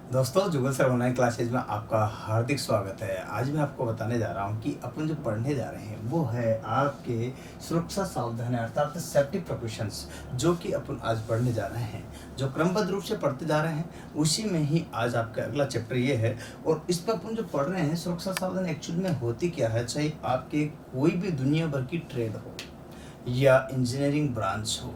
दोस्तों, जुगल sir online classes में आपका हार्दिक स्वागत है। आज मैं आपको बताने जा रहा हूँ कि अपन जो पढ़ने जा रहे हैं वो है आपके सुरक्षा सावधानी अर्थात सेफ्टी प्रिकॉशंस, जो कि अपन आज पढ़ने जा रहे हैं। जो क्रमबद्ध रूप से पढ़ते जा रहे हैं उसी में ही आज आपका अगला चैप्टर ये है। और इस पर अपन जो पढ़ रहे हैं सुरक्षा सावधानी एक्चुअल में होती क्या है, चाहे आपके कोई भी दुनिया भर की ट्रेड हो या इंजीनियरिंग ब्रांच हो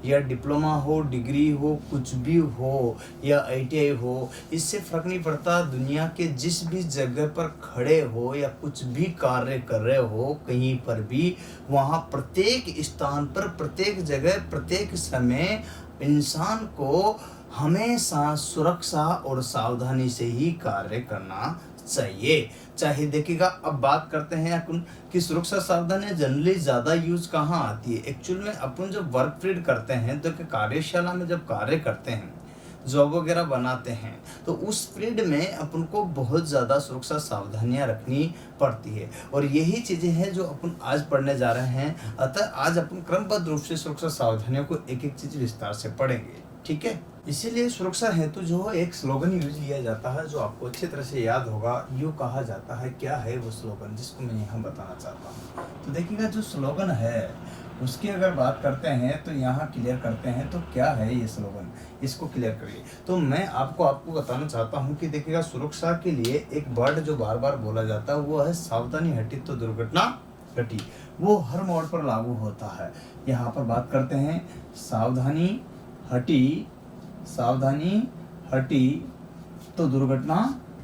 या डिप्लोमा हो, डिग्री हो, कुछ भी हो या आईटीआई हो, इससे फर्क नहीं पड़ता। दुनिया के जिस भी जगह पर खड़े हो या कुछ भी कार्य कर रहे हो कहीं पर भी, वहाँ प्रत्येक स्थान पर, प्रत्येक जगह, प्रत्येक समय इंसान को हमेशा सुरक्षा और सावधानी से ही कार्य करना चाहिए। चाहे देखिएगा, अब बात करते हैं अपन कि सुरक्षा सावधानी जनरली ज़्यादा यूज कहाँ आती है। एक्चुअल में अपन जब वर्क पीरियड करते हैं तो कार्यशाला में जब कार्य करते हैं, जॉब वगैरह बनाते हैं, तो उस पीरियड में अपन को बहुत ज़्यादा सुरक्षा सावधानियां रखनी पड़ती है। और यही चीज़ें हैं जो अपन आज पढ़ने जा रहे हैं। अतः आज अपन क्रमबद्ध रूप से सुरक्षा सावधानियों को एक एक चीज़ विस्तार से पढ़ेंगे, ठीक है। इसीलिए सुरक्षा हेतु जो एक स्लोगन यूज लिया जाता है जो आपको अच्छी तरह से याद होगा। यूँ कहा जाता है, क्या है वो स्लोगन जिसको मैं यहाँ बताना चाहता हूँ। तो देखिएगा, जो स्लोगन है उसकी अगर बात करते हैं तो यहाँ क्लियर करते हैं तो क्या है ये स्लोगन, इसको क्लियर करिए। तो मैं आपको बताना चाहता हूँ कि देखिएगा, सुरक्षा के लिए एक वर्ड जो बार बार बोला जाता है वो है सावधानी हटी तो दुर्घटना घटी। वो हर मोड़ पर लागू होता है। यहाँ पर बात करते हैं सावधानी हटी, सावधानी हटी तो दुर्घटना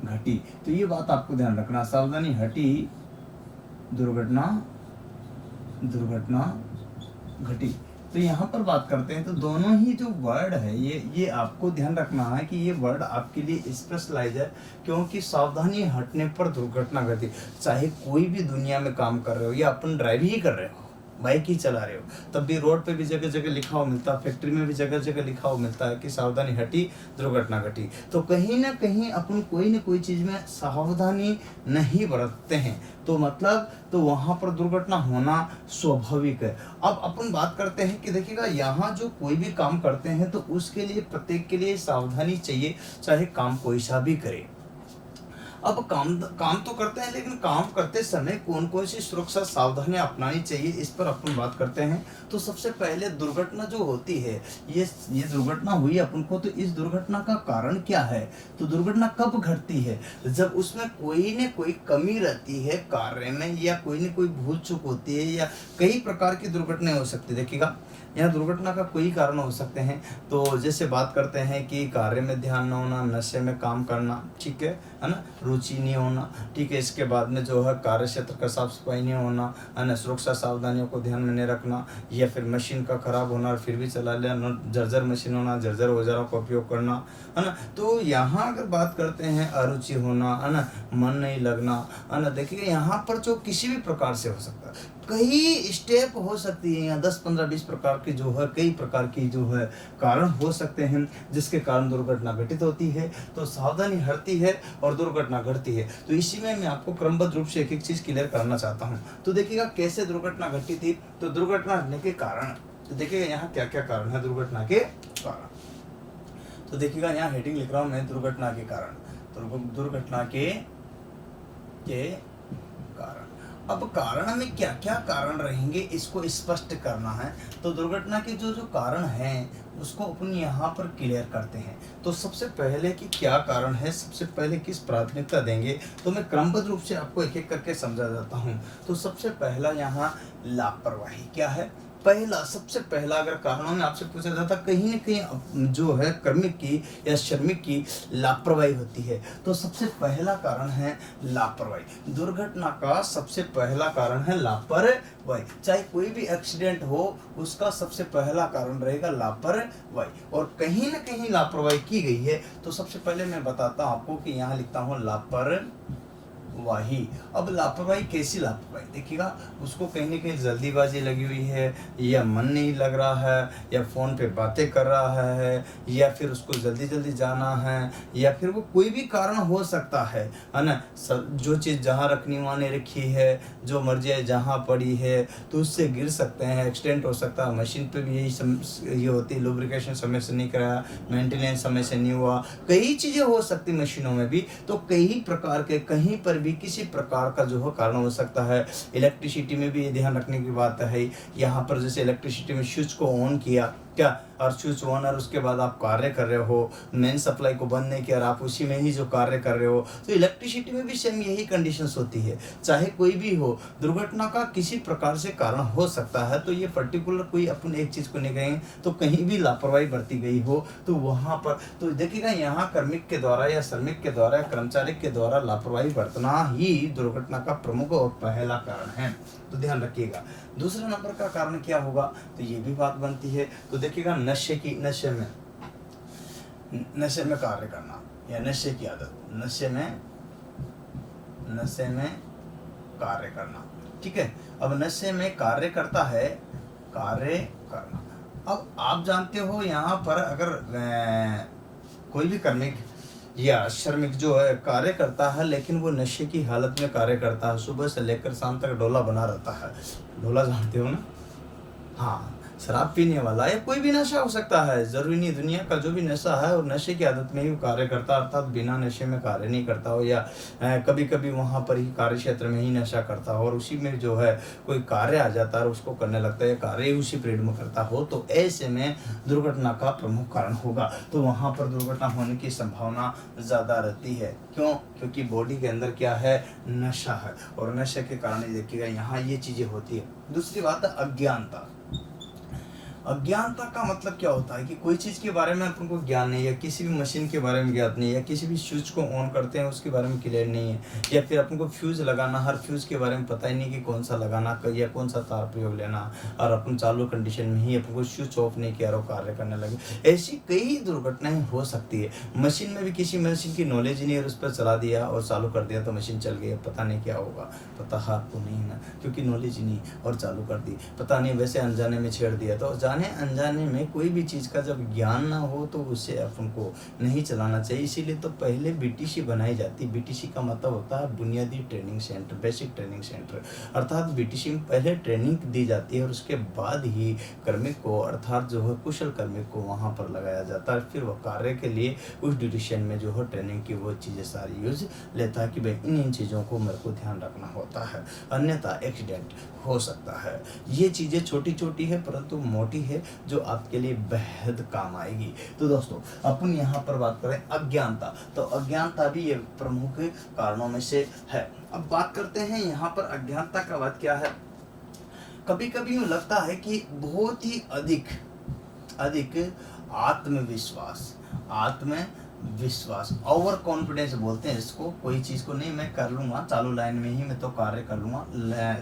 घटी। तो ये बात आपको ध्यान रखना, सावधानी हटी दुर्घटना घटी। तो यहाँ पर बात करते हैं तो दोनों ही जो वर्ड है ये आपको ध्यान रखना है कि ये वर्ड आपके लिए स्पेशलाइज है, क्योंकि सावधानी हटने पर दुर्घटना घटी। चाहे कोई भी दुनिया में काम कर रहे हो या अपन ड्राइव ही कर रहे हो, बाइक ही चला रहे हो, तब भी रोड पे भी जगह जगह लिखा हुआ मिलता है, फैक्ट्री में भी जगह जगह लिखा हुआ मिलता है कि सावधानी हटी दुर्घटना घटी। तो कहीं ना कहीं अपन कोई ना कोई चीज़ में सावधानी नहीं बरतते हैं तो मतलब तो वहाँ पर दुर्घटना होना स्वाभाविक है। अब अपन बात करते हैं कि देखिएगा, यहाँ जो कोई भी काम करते हैं तो उसके लिए प्रत्येक के लिए सावधानी चाहिए, चाहे काम कोई सा भी करे। अब काम तो करते हैं, लेकिन काम करते समय कौन कौन सी सुरक्षा सावधानियां अपनानी चाहिए इस पर अपन बात करते हैं। तो सबसे पहले दुर्घटना जो होती है, ये दुर्घटना हुई अपन को, तो इस दुर्घटना का कारण क्या है। तो दुर्घटना कब घटती है, जब उसमें कोई न कोई कमी रहती है कार्य में, या कोई न कोई भूल चूक होती है, या कई प्रकार की दुर्घटनाएं हो सकती है। देखिएगा, यहाँ दुर्घटना का कोई कारण हो सकते हैं। तो जैसे बात करते हैं कि कार्य में ध्यान न होना, नशे में काम करना, ठीक है ना, रुचि नहीं होना, ठीक है। इसके बाद में जो है कार्य क्षेत्र का साफ सफाई नहीं होना, है ना, सुरक्षा सावधानियों को ध्यान में नहीं रखना, या फिर मशीन का खराब होना और फिर भी चला लेना, जर्जर मशीन होना, जर्जर औजारों का उपयोग करना, है ना। तो यहाँ अगर बात करते हैं अरुचि होना, है ना, मन नहीं लगना, है ना। देखिए, यहाँ पर जो किसी भी प्रकार से हो सकता है, कई स्टेप हो सकती है, यहाँ 10 15 20 प्रकार की जो है, कई प्रकार की जो है कारण हो सकते हैं जिसके कारण दुर्घटना घटित होती है। तो सावधानी हटती है और दुर्घटना घटती है। तो इसी में मैं आपको क्रमबद्ध रूप से एक एक चीज क्लियर करना चाहता हूँ। तो देखिएगा, कैसे दुर्घटना घटी थी। तो दुर्घटना घटने के कारण, तो देखिएगा यहाँ क्या क्या कारण है दुर्घटना के कारण। तो देखिएगा, यहाँ हेडिंग लिख रहा हूँ मैं, दुर्घटना के कारण। तो दुर्घटना के कारण। अब कारण में क्या क्या कारण रहेंगे इसको स्पष्ट करना है। तो दुर्घटना के जो जो कारण हैं उसको अपन यहाँ पर क्लियर करते हैं। तो सबसे पहले कि क्या कारण है, सबसे पहले किस प्राथमिकता देंगे, तो मैं क्रमबद्ध रूप से आपको एक एक करके समझा जाता हूँ। तो सबसे पहला यहाँ लापरवाही क्या है। पहला, सबसे पहला अगर कारणों में आपसे पूछा जाता, कहीं न कहीं जो है कर्मिक की या श्रमिक की लापरवाही होती है। तो सबसे पहला कारण है लापरवाही। दुर्घटना का सबसे पहला कारण है लापरवाही। चाहे कोई भी एक्सीडेंट हो, उसका सबसे पहला कारण रहेगा लापरवाही। और कहीं न कहीं लापरवाही की गई है। तो सबसे पहले मैं बताता हूँ आपको कि यहाँ लिखता हूँ लापरवाही, लापरवाही। अब लापरवाही कैसी लापरवाही? देखिएगा, उसको कहीं ना कहीं जल्दीबाजी लगी हुई है, या मन नहीं लग रहा है, या फ़ोन पे बातें कर रहा है, या फिर उसको जल्दी जल्दी जाना है, या फिर वो कोई भी कारण हो सकता है ना। जो चीज़ जहाँ रखनी वहाँ नहीं रखी है, जो मर्जी है जहाँ पड़ी है, तो उससे गिर सकते हैं, एक्सीडेंट हो सकता है। मशीन पे भी यही ये होती है, लुब्रिकेशन समय से नहीं कराया, मेंटेनेंस समय से नहीं हुआ, कई चीज़ें हो सकती मशीनों में भी। तो कई प्रकार के कहीं पर भी किसी प्रकार का जो है कारण हो सकता है। इलेक्ट्रिसिटी में भी ये ध्यान रखने की बात है। यहाँ पर जैसे इलेक्ट्रिसिटी में स्विच को ऑन किया क्या, और स्विच ऑन, और उसके बाद आप कार्य कर रहे हो, मेन सप्लाई को बंद नहीं किया और आप उसी में ही जो कार्य कर रहे हो, तो इलेक्ट्रिसिटी में भी सेम यही कंडीशंस होती है। चाहे कोई भी हो, दुर्घटना का किसी प्रकार से कारण हो सकता है। तो ये पर्टिकुलर कोई अपन एक चीज़ को नहीं कहेंगे, तो कहीं भी लापरवाही बरती गई हो तो वहाँ पर तो देखिएगा, यहाँ कार्मिक के द्वारा या श्रमिक के द्वारा या कर्मचारी के द्वारा लापरवाही बरतना ही दुर्घटना का प्रमुख और पहला कारण है। तो ध्यान रखिएगा। दूसरा नंबर का कारण क्या होगा, तो ये भी बात बनती है। तो देखिएगा, नशे में कार्य करना, या नशे की आदत, नशे में कार्य करना। ठीक है, अब नशे में कार्य करता है, कार्य करना। अब आप जानते हो, यहाँ पर अगर कोई भी कार्मिक या श्रमिक जो है कार्य करता है, लेकिन वो नशे की हालत में कार्य करता है, सुबह से लेकर शाम तक डोला बना रहता है। डोला जानते हो ना? हाँ, शराब पीने वाला या कोई भी नशा हो सकता है, जरूरी नहीं दुनिया का जो भी नशा है, और नशे की आदत में ही वो कार्य करता, अर्थात बिना नशे में कार्य नहीं करता हो, या कभी कभी वहाँ पर ही कार्य क्षेत्र में ही नशा करता हो, और उसी में जो है कोई कार्य आ जाता है और उसको करने लगता है, कार्य ही उसी पीरियड में करता हो, तो ऐसे में दुर्घटना का प्रमुख कारण होगा। तो वहाँ पर दुर्घटना होने की संभावना ज़्यादा रहती है। क्यों? क्योंकि बॉडी के अंदर क्या है, नशा है, और नशे के कारण देखिएगा यहाँ ये चीज़ें होती है। दूसरी बात है अज्ञानता। अज्ञानता का मतलब क्या होता है कि कोई चीज़ के बारे में अपन को ज्ञान नहीं है, किसी भी मशीन के बारे में ज्ञात नहीं है, या किसी भी स्विच को ऑन करते हैं उसके बारे में क्लियर नहीं है, या फिर अपन को फ्यूज़ लगाना, हर फ्यूज़ के बारे में पता ही नहीं कि कौन सा लगाना या कौन सा तार प्रयोग लेना, और अपन चालू कंडीशन में ही अपन को स्विच ऑफ नहीं किया और कार्य करने लगे। ऐसी कई दुर्घटनाएं हो सकती है। मशीन में भी किसी मशीन की नॉलेज ही नहीं है, उस पर चला दिया और चालू कर दिया तो मशीन चल गई, पता नहीं क्या होगा, पता है आपको नहीं है ना, क्योंकि नॉलेज ही नहीं, और चालू कर दी, पता नहीं, वैसे अनजाने में छेड़ दिया। तो अनजाने में कोई भी चीज़ का जब ज्ञान ना हो तो उसे अपन को नहीं चलाना चाहिए। इसीलिए तो पहले बीटीसी बनाई जाती है। बीटीसी का मतलब होता है बुनियादी training centre, basic training centre, अर्थात बीटीसी में पहले ट्रेनिंग दी जाती है और उसके बाद ही कार्मिक को, अर्थात जो है कुशल कार्मिक को वहाँ पर लगाया जाता है। फिर वह कार्य के लिए उस ड्यूरेशन में जो है ट्रेनिंग की वो चीज़ें सारी यूज लेता है कि भाई इन चीज़ों को मेरे को ध्यान रखना होता है, अन्यथा एक्सीडेंट हो सकता है। ये चीज़ें छोटी छोटी है परंतु मोटी है, जो आपके लिए बेहद काम आएगी। तो दोस्तों, अपन यहाँ पर बात करें अज्ञानता, तो अज्ञानता भी ये प्रमुख कारणों में से है। अब बात करते हैं यहाँ पर अज्ञानता का बात क्या है। कभी कभी यूँ लगता है कि बहुत ही अधिक आत्मविश्वास, ओवर कॉन्फिडेंस बोलते हैं इसको, कोई चीज़ को नहीं मैं कर लूँगा, चालू लाइन में ही मैं तो कार्य कर लूँगा,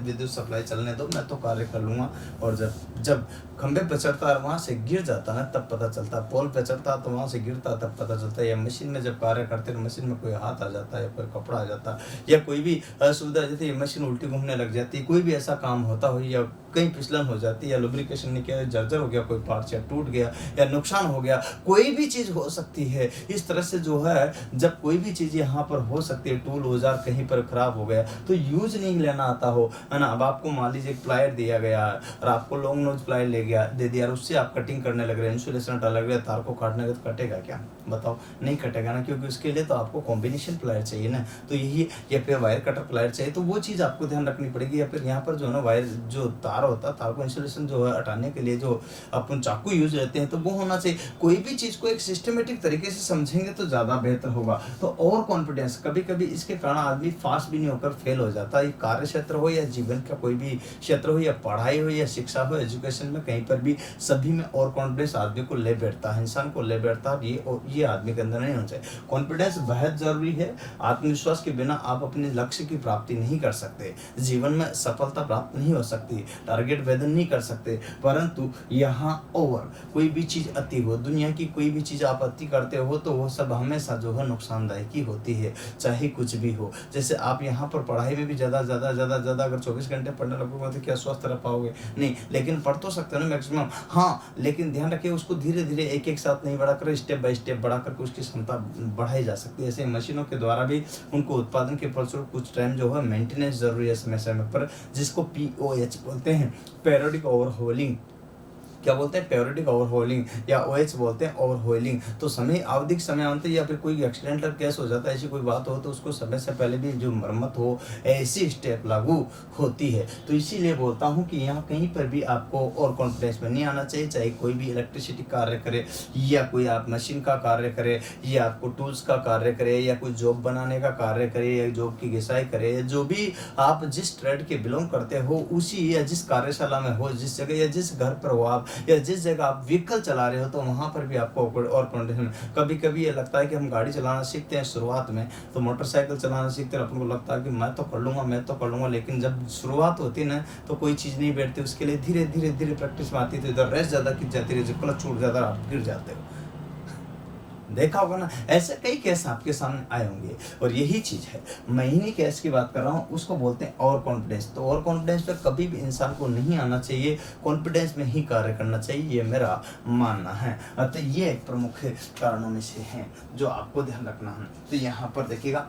विद्युत सप्लाई चलने दो मैं तो कार्य कर लूँगा। और जब खंबे पे चढ़ता है वहाँ से गिर जाता है तब पता चलता, पोल पे चढ़ता तो वहाँ से गिरता तब पता चलता है, या मशीन में जब कार्य करते हैं मशीन में कोई हाथ आ जाता है या कोई कपड़ा आ जाता है या कोई भी असुविधा जैसे मशीन उल्टी घूमने लग जाती है, कोई भी ऐसा काम होता हो या कहीं फिसलन हो जाती है या लुब्रिकेशन नहीं किया, जर्जर हो गया, कोई पार्ट या टूट गया या नुकसान हो गया, कोई भी चीज़ हो सकती है। इस तरह से जो है जब कोई भी चीज़ यहाँ पर हो सकती है, टूल औजार कहीं पर खराब हो गया तो यूज नहीं लेना आता हो, है ना। अब आपको मान लीजिए एक प्लायर दिया गया और आपको लॉन्ग नोज प्लायर दे दिया और उससे आप कटिंग करने लग रहे हैं, इंसुलेशन हटा लग रहा है, तार को काटने का तो कटेगा क्या? बताओ, नहीं कटेगा ना, क्योंकि उसके लिए तो आपको कॉम्बिनेशन प्लायर चाहिए ना। तो यही, या फिर वायर कटर प्लायर चाहिए, तो वो चीज़ आपको ध्यान रखनी पड़ेगी। या फिर यहाँ पर जो है ना वायर जो तार होता है, तार को इंसुलेशन जो है हटाने के लिए जो अपन चाकू यूज लेते हैं तो वो होना चाहिए। कोई भी चीज़ को एक सिस्टमेटिक तरीके से समझेंगे तो ज़्यादा बेहतर होगा। तो और कॉन्फिडेंस, कभी कभी इसके कारण आदमी फास्ट भी नहीं होकर फेल हो जाता है। कार्य क्षेत्र हो या जीवन का कोई भी क्षेत्र हो या पढ़ाई हो या शिक्षा हो, एजुकेशन में कहीं पर भी सभी में और कॉन्फिडेंस आदमी को ले बैठता है, इंसान को ले बैठता है। ये आदमी के अंदर नहीं होना चाहिए। कॉन्फिडेंस बेहद जरूरी है। आत्मविश्वास के बिना आप अपने लक्ष्य की प्राप्ति नहीं कर सकते, जीवन में सफलता प्राप्त नहीं हो सकती। टारगेट भेदन नहीं कर सकते, परंतु यहाँ ओवर कोई भी चीज़ अति हो, दुनिया की कोई भी चीज़ आप अति करते हो तो वो सब हमेशा जो है नुकसानदायक ही होती है, चाहे कुछ भी हो। जैसे आप यहाँ पर पढ़ाई में भी ज़्यादा अगर 24 घंटे पढ़ने लगोगे तो क्या स्वस्थ रह पाओगे? नहीं, लेकिन पढ़ तो सकते हो ना मैक्सिमम, हाँ, लेकिन ध्यान रखिए उसको धीरे धीरे एक एक साथ नहीं बढ़ाकर स्टेप बाय स्टेप बढ़ा करके उसकी क्षमता बढ़ाई जा सकती है। ऐसे मशीनों के द्वारा भी उनको उत्पादन के फलस्वरूप कुछ टाइम जो है मेंटेनेंस जरूरी है समय समय पर, जिसको POH बोलते हैं, पेरियोडिक ओवरहोलिंग। क्या बोलते हैं? पेरियोडिक ओवरहोलिंग, या OH बोलते हैं ओवरहोलिंग। तो समय आवधिक समय अंत या फिर कोई एक्सीडेंटल केस हो जाता है, ऐसी कोई बात हो तो उसको समय से पहले भी जो मरम्मत हो, ऐसी स्टेप लागू होती है। तो इसीलिए बोलता हूँ कि यहाँ कहीं पर भी आपको और कॉन्फिडेंस में नहीं आना चाहिए, चाहे कोई भी इलेक्ट्रिसिटी कार्य करे या कोई आप मशीन का कार्य करे या आपको टूल्स का कार्य करे या कोई जॉब बनाने का कार्य करे या जॉब की घिसाई करे, या जो भी आप जिस ट्रेड के बिलोंग करते हो उसी या जिस कार्यशाला में हो, जिस जगह या जिस घर पर हो आप, या जिस जगह आप व्हीकल चला रहे हो, तो वहाँ पर भी आपको और कंडीशन, कभी कभी ये लगता है कि हम गाड़ी चलाना सीखते हैं शुरुआत में, तो मोटरसाइकिल चलाना सीखते हैं, अपन को लगता है कि मैं तो कर लूँगा, लेकिन जब शुरुआत होती है ना तो कोई चीज़ नहीं बैठती, उसके लिए धीरे धीरे प्रैक्टिस में आती, तो इधर रेस ज़्यादा खिंच जाती है, क्लच छूट जाता है, आप गिर जाते हो। देखा होगा ना, ऐसे कई केस आपके सामने आए होंगे। और यही चीज़ है, मैं इन्हीं केस की बात कर रहा हूँ, उसको बोलते हैं और कॉन्फिडेंस। तो और कॉन्फिडेंस पे कभी भी इंसान को नहीं आना चाहिए, कॉन्फिडेंस में ही कार्य करना चाहिए, ये मेरा मानना है। अतः ये प्रमुख कारणों में से हैं जो आपको ध्यान रखना है। तो यहाँ पर देखिएगा,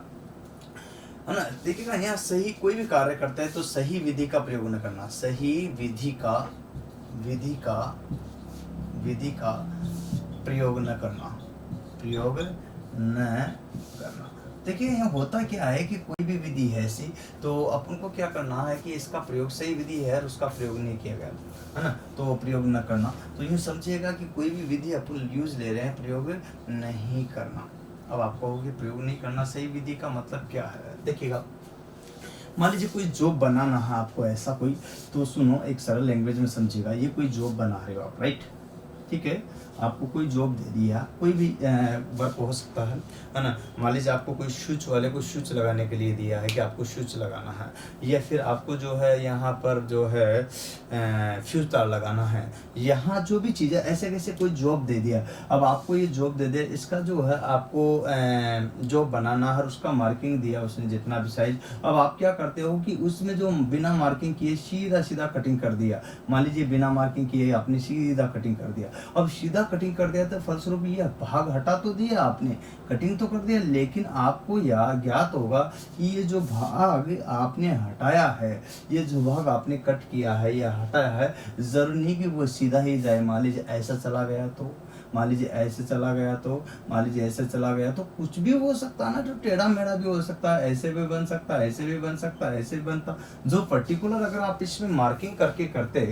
है ना, देखिएगा यहाँ सही कोई भी कार्य करते हैं तो सही विधि का प्रयोग न करना, सही विधि का प्रयोग न करना, प्रयोग न करना। देखिए यहाँ होता क्या है कि कोई भी विधि है ऐसी, तो अपन को क्या करना है कि इसका प्रयोग सही विधि है और उसका प्रयोग नहीं किया गया, है ना, तो प्रयोग न करना। तो यूँ समझिएगा कि कोई भी विधि अपन यूज ले रहे हैं, प्रयोग नहीं करना। अब आप कहोगे प्रयोग नहीं करना सही विधि का मतलब क्या है? देखिएगा, मान लीजिए कोई जॉब बनाना है आपको, ऐसा कोई, तो सुनो एक सरल लैंग्वेज में समझिएगा, ये कोई जॉब बना रहे हो आप, राइट, ठीक है, आपको कोई जॉब दे दिया, कोई भी वर्क हो सकता है ना। मान लीजिए आपको कोई स्विच वाले को स्विच लगाने के लिए दिया है कि आपको स्विच लगाना है, या फिर आपको जो है यहाँ पर जो है फ्यूज तार लगाना है, यहाँ जो भी चीज़ें ऐसे कैसे कोई जॉब दे दिया। अब आपको ये जॉब दे दे, इसका जो है आपको जॉब बनाना है, उसका मार्किंग दिया उसने जितना भी साइज। अब आप क्या करते हो कि उसमें जो बिना मार्किंग किए सीधा कटिंग कर दिया। मान लीजिए बिना मार्किंग किए आपने सीधा कटिंग कर दिया। अब सीधा कटिंग कर दिया तो फलस्वरूप ये भाग हटा तो दिया आपने, कटिंग तो कर दिया, लेकिन आपको यह ज्ञात होगा कि ये जो भाग आपने हटाया है, ये जो भाग आपने कट किया है या हटाया है, जरूरी नहीं कि वो सीधा ही जाए। मान लीजिए ऐसा चला गया तो, मान लीजिए ऐसे चला गया तो, मान लीजिए ऐसे चला गया तो, कुछ भी हो सकता है ना, जो टेढ़ा मेढ़ा भी हो सकता है, ऐसे भी बन सकता है, ऐसे भी बन सकता है, ऐसे भी बनता। जो पर्टिकुलर अगर आप इसमें मार्किंग करके करते,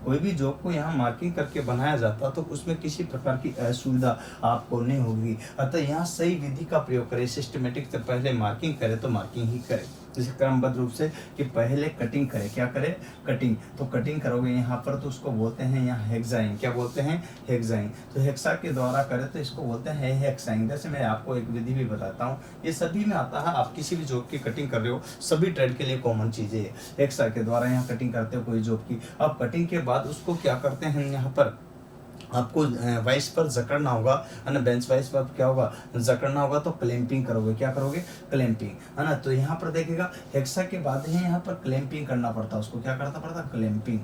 कोई भी जॉब को यहाँ मार्किंग करके बनाया जाता, तो उसमें किसी प्रकार की असुविधा आपको नहीं होगी। अतः यहाँ सही विधि का प्रयोग करें, सिस्टमेटिक से पहले मार्किंग करें तो मार्किंग ही करें, जैसे क्रमबद्ध रूप से कि पहले कटिंग करें। क्या करें? कटिंग। तो कटिंग करोगे यहाँ पर तो उसको बोलते हैं यहाँ हेक्साइन। क्या बोलते हैं? हेक्साइन। तो हेक्सा के द्वारा करें तो इसको बोलते हैं हेक्साइन। जैसे मैं आपको एक विधि भी बताता हूँ, ये सभी में आता है, आप किसी भी जॉब की कटिंग कर रहे हो, सभी ट्रेड के लिए कॉमन चीज़ें है। हेक्सा के द्वारा यहाँ कटिंग करते हो कोई जॉब की। अब कटिंग के बाद उसको क्या करते हैं, यहाँ पर आपको वाइस पर जकड़ना होगा, है ना, बेंच वाइस पर क्या होगा, जकड़ना होगा, तो क्लैंपिंग करोगे। क्या करोगे? क्लैंपिंग, है ना। तो यहाँ पर देखिएगा हेक्सा के बाद है यहाँ पर क्लैंपिंग करना पड़ता है, उसको क्या करना पड़ता है? क्लैंपिंग।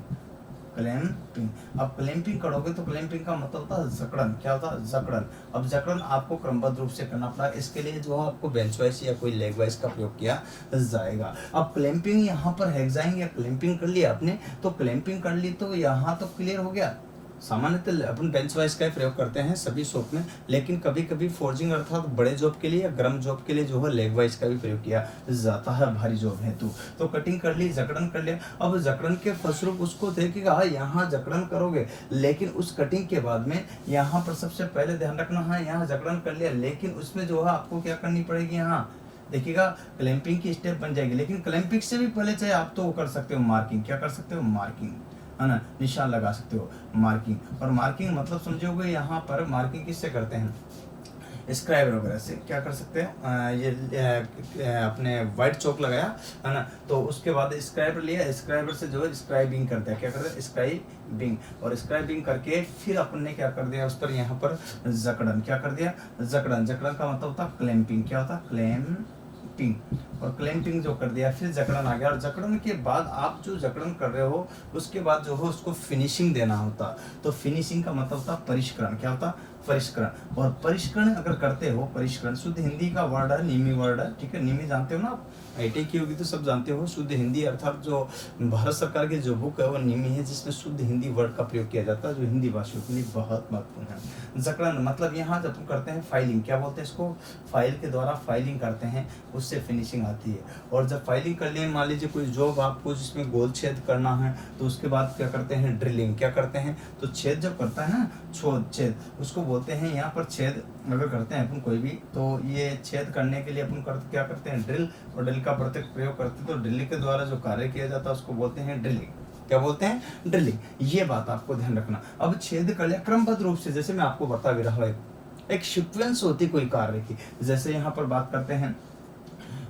क्लैंपिंग। अब क्लैंपिंग करोगे तो क्लैंपिंग का मतलब होता है जकड़न। क्या होता है? जकड़न। अब जकड़न आपको क्रमबद्ध रूप से करना पड़ा, इसके लिए जो है आपको बेंच वाइस या कोई लेग वाइस का प्रयोग किया जाएगा। अब क्लैंपिंग यहाँ पर हेक्साइन या क्लैंपिंग कर लिया आपने, तो क्लैंपिंग कर ली तो यहाँ तो क्लियर हो गया। सामान्यतः अपन बेंच वाइस का प्रयोग करते हैं सभी शॉप में, लेकिन कभी कभी फोर्जिंग अर्थात बड़े जॉब के लिए या गर्म जॉब के लिए जो है लेग वाइस का भी प्रयोग किया जाता है, भारी जॉब है तो कटिंग कर ली, जकड़न कर लिया। अब जकड़न के फलस्वरूप उसको देखिएगा, यहाँ जकड़न करोगे, लेकिन उस कटिंग के बाद में यहाँ पर सबसे पहले ध्यान रखना है, यहाँ जकड़न कर लिया, लेकिन उसमें जो है आपको क्या करनी पड़ेगी, यहाँ देखिएगा क्लैंपिंग की स्टेप बन जाएगी। लेकिन क्लैंपिंग से भी पहले चाहे आप तो वो कर सकते हो मार्किंग। क्या कर सकते हो? मार्किंग, है ना, निशान लगा सकते हो, मार्किंग। और मार्किंग मतलब समझोगे, यहाँ पर मार्किंग किससे करते हैं? स्क्राइबर वगैरह से क्या कर सकते हैं, अपने वाइट चौक लगाया है ना, तो उसके बाद स्क्राइबर लिया, स्क्राइबर से जो है स्क्राइबिंग करते हैं, क्या करते हैं स्क्राइबिंग, और स्क्राइबिंग करके फिर अपन ने क्या कर दिया उस पर यहाँ पर जकड़न, क्या कर दिया जकड़न, जकड़न का मतलब होता है क्लैंपिंग, क्या होता है क्लैंपिंग, और क्लैंपिंग जो कर दिया फिर जकड़न आ गया, और जकड़न के बाद आप जो जकड़न कर रहे हो उसके बाद जो हो उसको फिनिशिंग देना होता, तो फिनिशिंग का मतलब होता परिष्करण, क्या होता परिष्करण, और परिष्करण अगर करते हो, परिष्करण शुद्ध हिंदी का वर्ड है, निमी वर्ड है, ठीक है, निमी जानते हो ना आप, आईटी की होगी तो सब जानते हो, शुद्ध हिंदी अर्थात जो भारत सरकार की जो बुक है वो निमी है, जिसमें शुद्ध हिंदी वर्ड का प्रयोग किया जाता है, जो हिंदी भाषियों के लिए बहुत महत्वपूर्ण है। जकड़न मतलब यहाँ जब हम करते हैं फाइलिंग, क्या बोलते हैं इसको, फाइल के द्वारा फाइलिंग करते हैं, उससे फिनिशिंग आती है, और जब फाइलिंग कर लिए, मान लीजिए कोई जॉब आपको जिसमें गोल छेद करना है, तो उसके बाद क्या करते हैं ड्रिलिंग, क्या करते हैं, तो छेद जब करता है ना, छेद उसको बोलते हैं, यहाँ पर छेद अगर करते हैं अपन कोई भी, तो ये छेद करने के लिए अपन क्या करते हैं ड्रिल, और ड्रिल का प्रत्येक प्रयोग करते हैं, तो ड्रिलिंग के द्वारा जो कार्य किया जाता है उसको बोलते हैं ड्रिलिंग, क्या बोलते हैं ड्रिलिंग, ये बात आपको ध्यान रखना। अब छेद कर लिया क्रमबद्ध रूप से, जैसे मैं आपको बता भी रहा हूँ, एक सीक्वेंस होती कोई कार्य की, जैसे यहाँ पर बात करते हैं,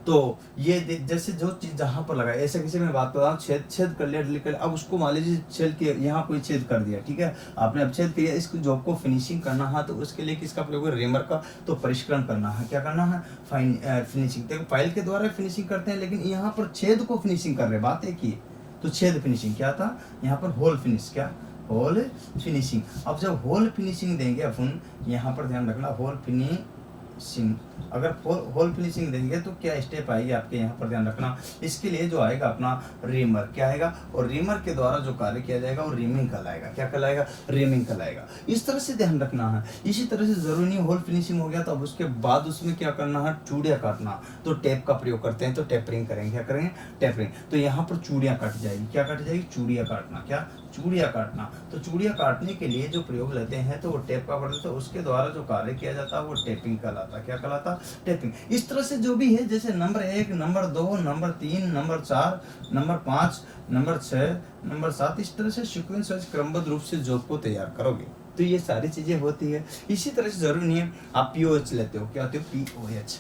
तो ये जैसे जो चीज जहां पर लगा, ऐसे किसी में बात कर रहा हूँ, छेद छेद कर लिया ड्रिल कर लिया, अब उसको मान लीजिए छेद किया, यहाँ कोई छेद कर दिया, ठीक है, आपने अब छेद किया, इस जॉब को फिनिशिंग करना है, तो उसके लिए किसका प्रयोग है, रेमर का, तो परिष्करण करना है, क्या करना है फिनिशिंग, देखो फाइल के द्वारा फिनिशिंग करते हैं, लेकिन यहाँ पर छेद को फिनिशिंग कर रहे, बात एक ही, तो छेद फिनिशिंग क्या था, यहाँ पर होल फिनिश, क्या होल फिनिशिंग। अब जब होल फिनिशिंग देंगे अपन, यहाँ पर ध्यान रखना होल फिनिशिंग, अगर होल फिनिशिंग देंगे तो क्या स्टेप आएगी आपके यहाँ पर ध्यान रखना, इसके लिए जो आएगा अपना रीमर, क्या आएगा, और रीमर के द्वारा जो कार्य किया जाएगा वो रीमिंग कहलाएगा, क्या कहलाएगा, रीमिंग कहलाएगा, इस तरह से ध्यान रखना है। इसी तरह से जरूरी नहीं होल फिनिशिंग हो गया तो अब उसके बाद उसमें क्या करना है, चूड़ियाँ काटना, तो टेप का प्रयोग करते हैं, तो टेपरिंग करेंगे, क्या करेंगे टेपरिंग, तो यहाँ पर चूड़ियाँ कट जाएगी, क्या कट जाएगी, चूड़ियाँ काटना, क्या चूड़ियाँ काटना, तो चूड़ियाँ काटने के लिए जो प्रयोग लेते हैं तो वो टेप का पड़ता है, उसके द्वारा जो कार्य किया जाता है वो टेपिंग कहलाता, क्या कहलाता, टेपिंग। इस तरह से जो भी है, जैसे number 1, number 2, number 3, number 4, number 5, number 6, number 7, इस तरह से सीक्वेंस वाइज क्रमबद्ध रूप से जॉब को तैयार करोगे, तो ये सारी चीजें होती है। इसी तरह से जरूरी नहीं है आप पीओएच लेते हो, क्या होते हो पीओएच,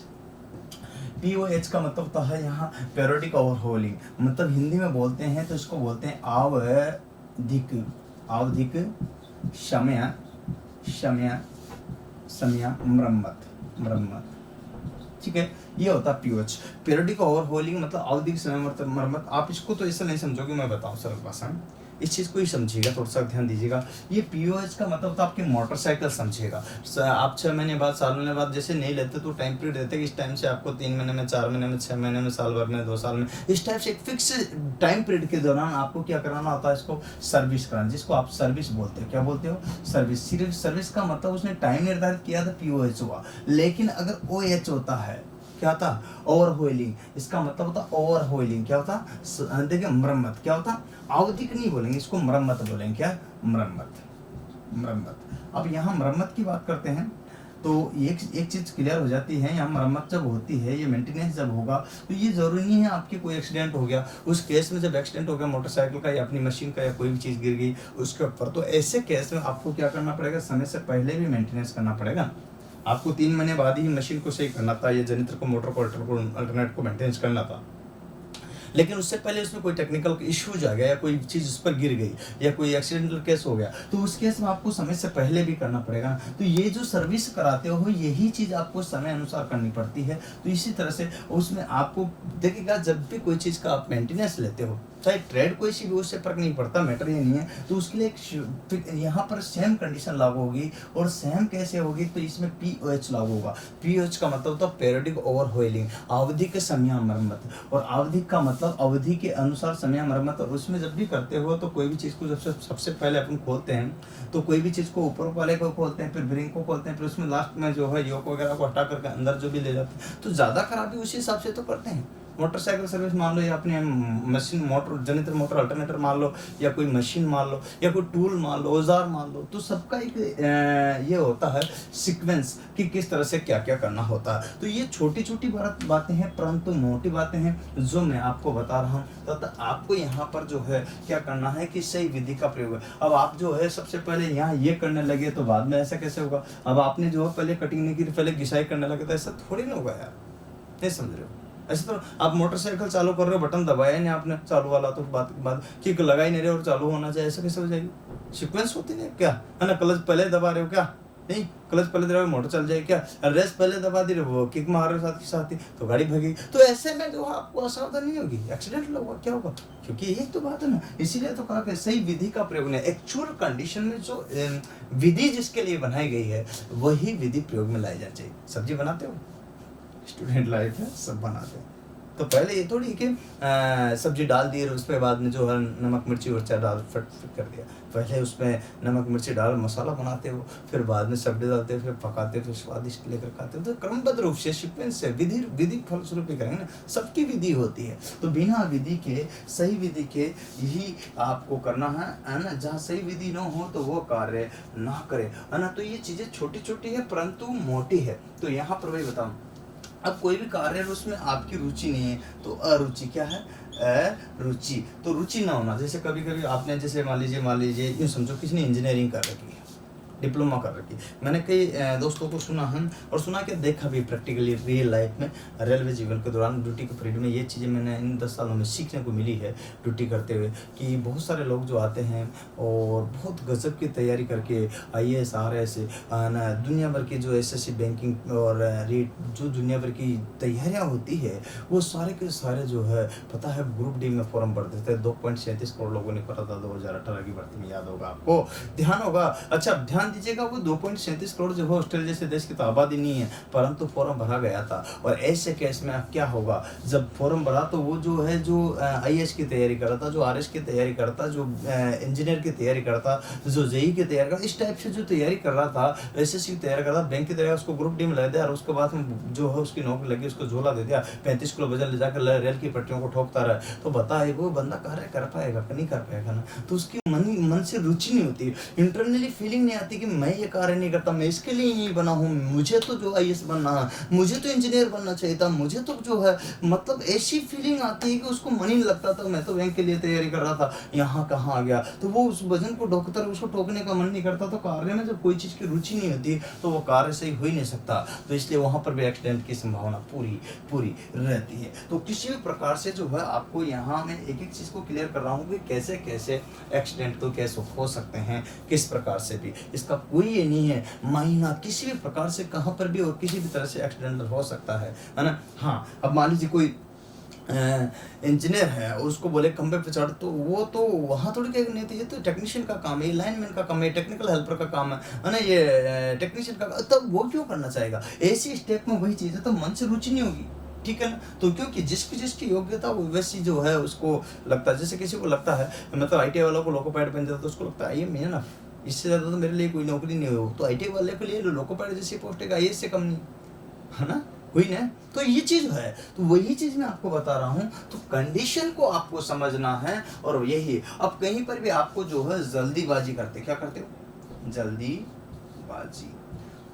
पीओएच का मतलब होता है यहाँ पेरियोडिक ओवरहोलिंग, मतलब हिंदी में बोलते हैं तो इसको बोलते हैं आवधिक समय मरम्मत, ठीक है, ये होता है पीओएच, पीरियोडिक ओवरहोलिंग मतलब आवधिक समय मरम्मत। आप इसको तो ऐसा नहीं समझोगे, मैं बताऊं सरल भाषा में, इस चीज़ को ही समझिएगा, थोड़ा सा ध्यान दीजिएगा। ये पीओएच का मतलब तो आपकी मोटरसाइकिल समझिएगा, आप 6 महीने बाद 7 महीने बाद जैसे नहीं लेते तो टाइम पीरियड देते कि इस टाइम से आपको 3 महीने में, 4 महीने में, 6 महीने में, साल भर में, 2 साल में, इस टाइप से एक फिक्स टाइम पीरियड के दौरान आपको क्या कराना होता है, इसको सर्विस कराना, जिसको आप सर्विस बोलते हो, क्या बोलते हो सर्विस। सिर्फ सर्विस का मतलब उसने टाइम निर्धारित किया था, पीओएच हुआ। लेकिन अगर ओएच होता है, क्या होता, ओवरहोलिंग, इसका मतलब होता ओवरहोलिंग, क्या होता, देखिए मरम्मत, क्या होता, आवधिक नहीं बोलेंगे इसको, मरम्मत बोलेंगे, क्या मरम्मत। अब यहाँ मरम्मत की बात करते हैं तो एक चीज क्लियर हो जाती है, यहाँ मरम्मत जब होती है, ये मेंटेनेंस जब होगा, तो ये जरूरी नहीं है आपके कोई एक्सीडेंट हो गया, उस केस में जब एक्सीडेंट हो गया मोटरसाइकिल का या अपनी मशीन का या कोई भी चीज़ गिर गई उसके ऊपर, तो ऐसे केस में आपको क्या करना पड़ेगा, समय से पहले भी मेंटेनेंस करना पड़ेगा। आपको 3 महीने बाद ही मशीन को सही करना था, या जनरेटर को, मोटर को, अल्टरनेट को मेंटेनेंस करना था, लेकिन उससे पहले उसमें कोई टेक्निकल इश्यूज आ गया या कोई चीज़ उस पर गिर गई या कोई एक्सीडेंटल केस हो गया, तो उस केस में आपको समय से पहले भी करना पड़ेगा। तो ये जो सर्विस कराते हो यही चीज़ आपको समय अनुसार करनी पड़ती है। तो इसी तरह से उसमें आपको देखिएगा, जब भी कोई चीज़ का आप मेंटेनेंस लेते हो, चाहे ट्रेड कोई सी भी, उससे फर्क नहीं पड़ता, मैटर ये नहीं है, तो उसके लिए एक यहाँ पर सेम कंडीशन लागू होगी। और सेम कैसे होगी, तो इसमें पीओएच लागू होगा। पीओएच का मतलब तो पीरियोडिक ओवरहोलिंग, आवधिक समय मरम्मत, और आवधिक का मतलब अवधि के अनुसार समय मरम्मत। और उसमें जब भी करते हो तो कोई भी चीज़ को सबसे पहले अपन खोलते हैं, तो कोई भी चीज़ को ऊपर वाले को खोलते हैं, फिर ब्रिंग को खोलते हैं, फिर उसमें लास्ट में जो है योक वगैरह को हटा करके अंदर जो भी ले जाते हैं, तो ज़्यादा खराबी उसी हिसाब से तो करते हैं। मोटरसाइकिल सर्विस मान लो, या अपने machine motor generator motor alternator मान लो, या कोई मशीन मान लो, या कोई टूल मान लो, औजार मान लो, तो सबका एक ये होता है सीक्वेंस कि किस तरह से क्या क्या करना होता है। तो ये छोटी छोटी बातें हैं, परंतु मोटी बातें हैं जो मैं आपको बता रहा हूँ। तथा आपको यहाँ पर जो है क्या करना है कि सही विधि का प्रयोग है। अब आप जो है सबसे पहले यहाँ ये करने लगे तो बाद में ऐसा कैसे होगा। अब आपने जो है पहले कटिंग नहीं की, पहले घिसाई करने लगे, तो ऐसा थोड़ी ना होगा यार, नहीं समझ रहे हो। ऐसे तो आप मोटरसाइकिल चालू कर रहे हो, बटन दबाया नहीं आपने चालू वाला, तो बात किक लगा ही नहीं रहे और चालू होना चाहिए, ऐसा कैसे हो जाएगी। सीक्वेंस होती नहीं क्या है ना, क्लच पहले दबा रहे हो क्या, नहीं क्लच पहले दबा मोटर चल जाएगी क्या, रेस पहले दबा दे रहे हो, किक मार रहे हो साथ के साथ ही तो गाड़ी भागेगी। तो ऐसे में जो है आपको असावधानी होगी, एक्सीडेंट होगा, क्या होगा, क्योंकि यही तो बात है ना। इसीलिए तो कहा कि सही विधि का प्रयोग नहीं, एक्चुअल कंडीशन में जो विधि जिसके लिए बनाई गई है वही विधि प्रयोग में लाई जानी चाहिए। सब्जी बनाते हो, स्टूडेंट लाइफ है, सब बनाते हैं, तो पहले ये थोड़ी कि सब्जी डाल दी और उसके बाद में जो है नमक मिर्ची उर्चा डाल फट कर दिया। पहले उसमें नमक मिर्ची डाल मसाला बनाते हो, फिर बाद में सब्जी डालते हो, फिर पकाते हो, फिर स्वादिष्ट लेकर खाते हो। तो क्रमबद्ध रूप से सीक्वेंस से विधि फलस्वरूप ही करेंगे ना, सबकी विधि होती है। तो बिना विधि के, सही विधि के यही आपको करना है ना। जहाँ सही विधि न हो तो वो कार्य ना करे, है ना। तो ये चीजें छोटी छोटी है परंतु मोटी है। तो यहाँ पर वही बताऊँ, अब कोई भी कार्य है उसमें आपकी रुचि नहीं है तो अरुचि क्या है, अरुचि। तो रुचि ना होना, जैसे कभी कभी आपने जैसे मान लीजिए यूँ समझो किसी ने इंजीनियरिंग कर रखी है, डिप्लोमा कर रखी। मैंने कई दोस्तों को सुना है और सुना के देखा भी प्रैक्टिकली रियल लाइफ में, रेलवे जीवन के दौरान ड्यूटी के पीरियड में ये चीज़ें मैंने इन 10 सालों में सीखने को मिली है ड्यूटी करते हुए, कि बहुत सारे लोग जो आते हैं और बहुत गजब की तैयारी करके IAS RS ना दुनिया भर की जो SSC बैंकिंग और रेट जो दुनिया भर की तैयारियाँ होती है वो सारे के सारे जो है पता है ग्रुप डी में फॉर्म भर देते हैं। 2.37 करोड़ लोगों ने भरा था 2018 की भर्ती में, याद होगा आपको, ध्यान होगा। अच्छा ध्यान दीजिएगा, वो 2.37 करोड़ जो है ऑस्ट्रेलिया जैसे देश की तो आबादी नहीं है, परंतु फॉर्म भरा गया था। और ऐसे केस में अब क्या होगा, जब फॉर्म भरा तो वो जो है जो IAS की तैयारी करता, जो RS की तैयारी करता, जो इंजीनियर की तैयारी करता, जो JEE की तैयारी करता, इस टाइप से जो तैयारी कर रहा था, SSC की तैयारी कर रहा था, बैंक की तैयारी, उसको ग्रुप डी में लगा दिया और उसके बाद जो है उसकी नौकरी लगी, उसको झोला दे दिया, 35 किलो वजन ले जाकर रेल की पटरियों को ठोकता रहा। तो बताए वो बंदा कार्य कर पाएगा नहीं कर पाएगा ना। तो उसकी मन से रुचि नहीं होती, इंटरनली फीलिंग नहीं आती कि मैं ये कार्य नहीं करता, मैं इसके लिए नहीं बना हूँ, मुझे तो जो IAS बनना है, मुझे तो इंजीनियर बनना चाहिए था, मुझे तो जो है मतलब ऐसी फीलिंग आती है कि उसको मन ही नहीं लगता था, मैं तो बैंक के लिए तैयारी कर रहा था, यहाँ कहाँ आ गया। तो वो उस वजन को ढोकता, उसको ठोकने का मन नहीं करता। तो कार्य में जब कोई चीज़ की रुचि नहीं होती तो वो कार्य सही हो ही नहीं सकता। तो इसलिए वहाँ पर भी एक्सीडेंट की संभावना पूरी रहती है। तो किसी भी प्रकार से जो है आपको यहाँ मैं एक चीज़ को क्लियर कर रहा हूँ कि कैसे कैसे एक्सीडेंट तो कैसे हो सकते हैं, किस प्रकार से भी, इसका कोई ये नहीं है महीना, किसी भी प्रकार से कहाँ पर भी और किसी भी तरह से एक्सीडेंट हो सकता है ना। हाँ, अब मान लीजिए कोई इंजीनियर है और उसको बोले खंबे पे चढ़, तो वो तो वहाँ थोड़ी कहेगा नहीं, तो ये तो टेक्नीशियन का काम है, ये लाइनमैन का काम है, टेक्निकल हेल्पर का काम है ना, ये टेक्नीशियन का, तब वो क्यों करना चाहेगा। ऐसी स्टेप में वही चीज़ है, तो मन से रुचि नहीं होगी, ठीक है ना। तो क्योंकि जिसकी योग्यता वो वैसी जो है उसको लगता है, जैसे किसी को लगता है मतलब ITI वालों को लोको पैड बन जाता है तो उसको लगता है ये मैं ना, इससे ज़्यादा तो मेरे लिए कोई नौकरी नहीं हो। तो ITI वाले के लिए लोको पैड जैसी पोस्ट है IAS से कम नहीं, है ना, हुई ना। तो ये चीज है, तो वही चीज मैं आपको बता रहा हूँ। तो कंडीशन को आपको समझना है और यही। अब कहीं पर भी आपको जो है जल्दीबाजी करते, क्या करते हो, जल्दीबाजी।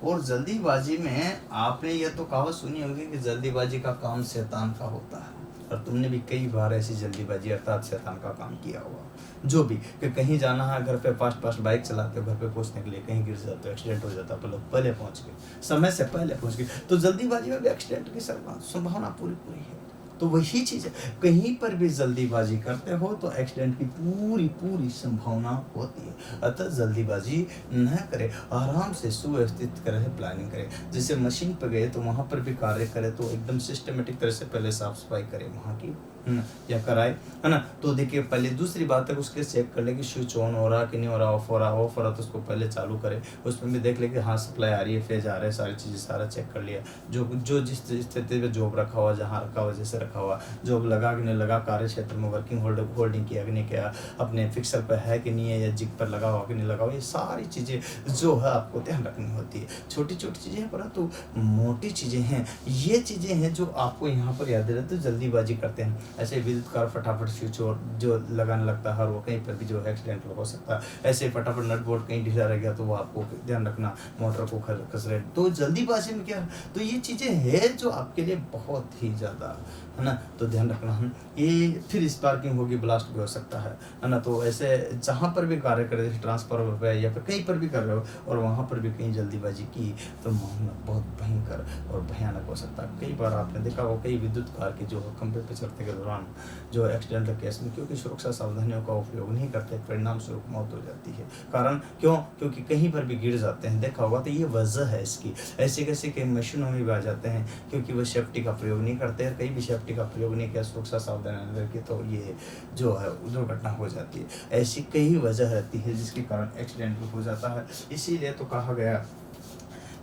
और जल्दीबाजी में आपने ये तो कहावत सुनी होगी कि जल्दीबाजी का काम शैतान का होता है, और तुमने भी कई बार ऐसी जल्दीबाजी अर्थात शैतान का काम किया होगा। जो भी कि कहीं जाना है, घर पे फास्ट बाइक चलाते हो, घर पे पहुंचने के लिए कहीं गिर जाते हो, एक्सीडेंट हो जाता है, पहले पहुंच गए, समय से पहले पहुंच गए। तो जल्दीबाजी में भी एक्सीडेंट की संभावना पूरी है। तो वही चीज़ है, कहीं पर भी जल्दीबाजी करते हो तो एक्सीडेंट की पूरी संभावना होती है। अतः जल्दीबाजी न करें, आराम से सुव्यवस्थित करें, प्लानिंग करें। जैसे मशीन पर गए तो वहाँ पर भी कार्य करें तो एकदम सिस्टमेटिक तरह से पहले साफ सफाई करें वहाँ की, या कराए, है ना। तो देखिए पहले दूसरी बात है उसके चेक कर ले कि स्विच ऑन हो रहा कि नहीं हो रहा, ऑफ हो रहा तो उसको पहले चालू करे, उसमें भी देख ले कि हाँ सप्लाई आ रही है, फेज आ रहा है, सारी चीज़ें सारा चेक कर लिया। जो जो जिस स्थिति में जॉब रखा हुआ, जहाँ रखा हुआ, जैसे रखा हुआ, जॉब लगा कि नहीं लगा, कार्य क्षेत्र में वर्किंग होल्डिंग किया कि नहीं किया, अपने फिक्सर पर है कि नहीं है, या जिग पर लगा हुआ कि नहीं लगा हुआ, ये सारी चीज़ें जो है आपको ध्यान रखनी होती है। छोटी छोटी चीज़ें हैं परंतु मोटी चीज़ें हैं, ये चीज़ें हैं जो आपको यहाँ पर याद रहते, तो जल्दीबाजी करते हैं। ऐसे विद्युत कार फटाफट स्विच और जो लगाने लगता है, और वो कहीं पर भी जो है एक्सीडेंट हो सकता है। ऐसे फटाफट नट बोल्ट कहीं ढीला रह गया तो वो आपको ध्यान रखना, मोटर को कस रहे, तो जल्दीबाजी में क्या, तो ये चीज़ें हैं जो आपके लिए बहुत ही ज़्यादा, है ना, तो ध्यान रखना हम ये। फिर स्पार्किंग होगी, ब्लास्ट भी हो सकता है ना। तो ऐसे जहाँ पर भी कार्य कर रहे, ट्रांसफार्मर पे या फिर कहीं पर भी कर रहे हो और वहाँ पर भी कहीं जल्दीबाजी की तो मामला बहुत भयंकर और भयानक हो सकता है। कई बार आपने देखा हो कई विद्युत कार के जो खंभे पर चढ़ते के दौरान जो एक्सीडेंटल केस में, क्योंकि सुरक्षा सावधानियों का उपयोग नहीं करते, परिणाम स्वरूप मौत हो जाती है। कारण क्यों, क्योंकि कहीं पर भी गिर जाते हैं, देखा होगा, तो ये वजह है इसकी। ऐसे कैसे कई मशीनों में भी आ जाते हैं क्योंकि वो सेफ्टी का प्रयोग नहीं करते हैं, कहीं भी सेफ्टी का प्रयोग नहीं किया, सुरक्षा सावधानी करके, तो ये जो है दुर्घटना हो जाती है। ऐसी कई वजह रहती है जिसके कारण एक्सीडेंट हो जाता है। इसीलिए तो कहा गया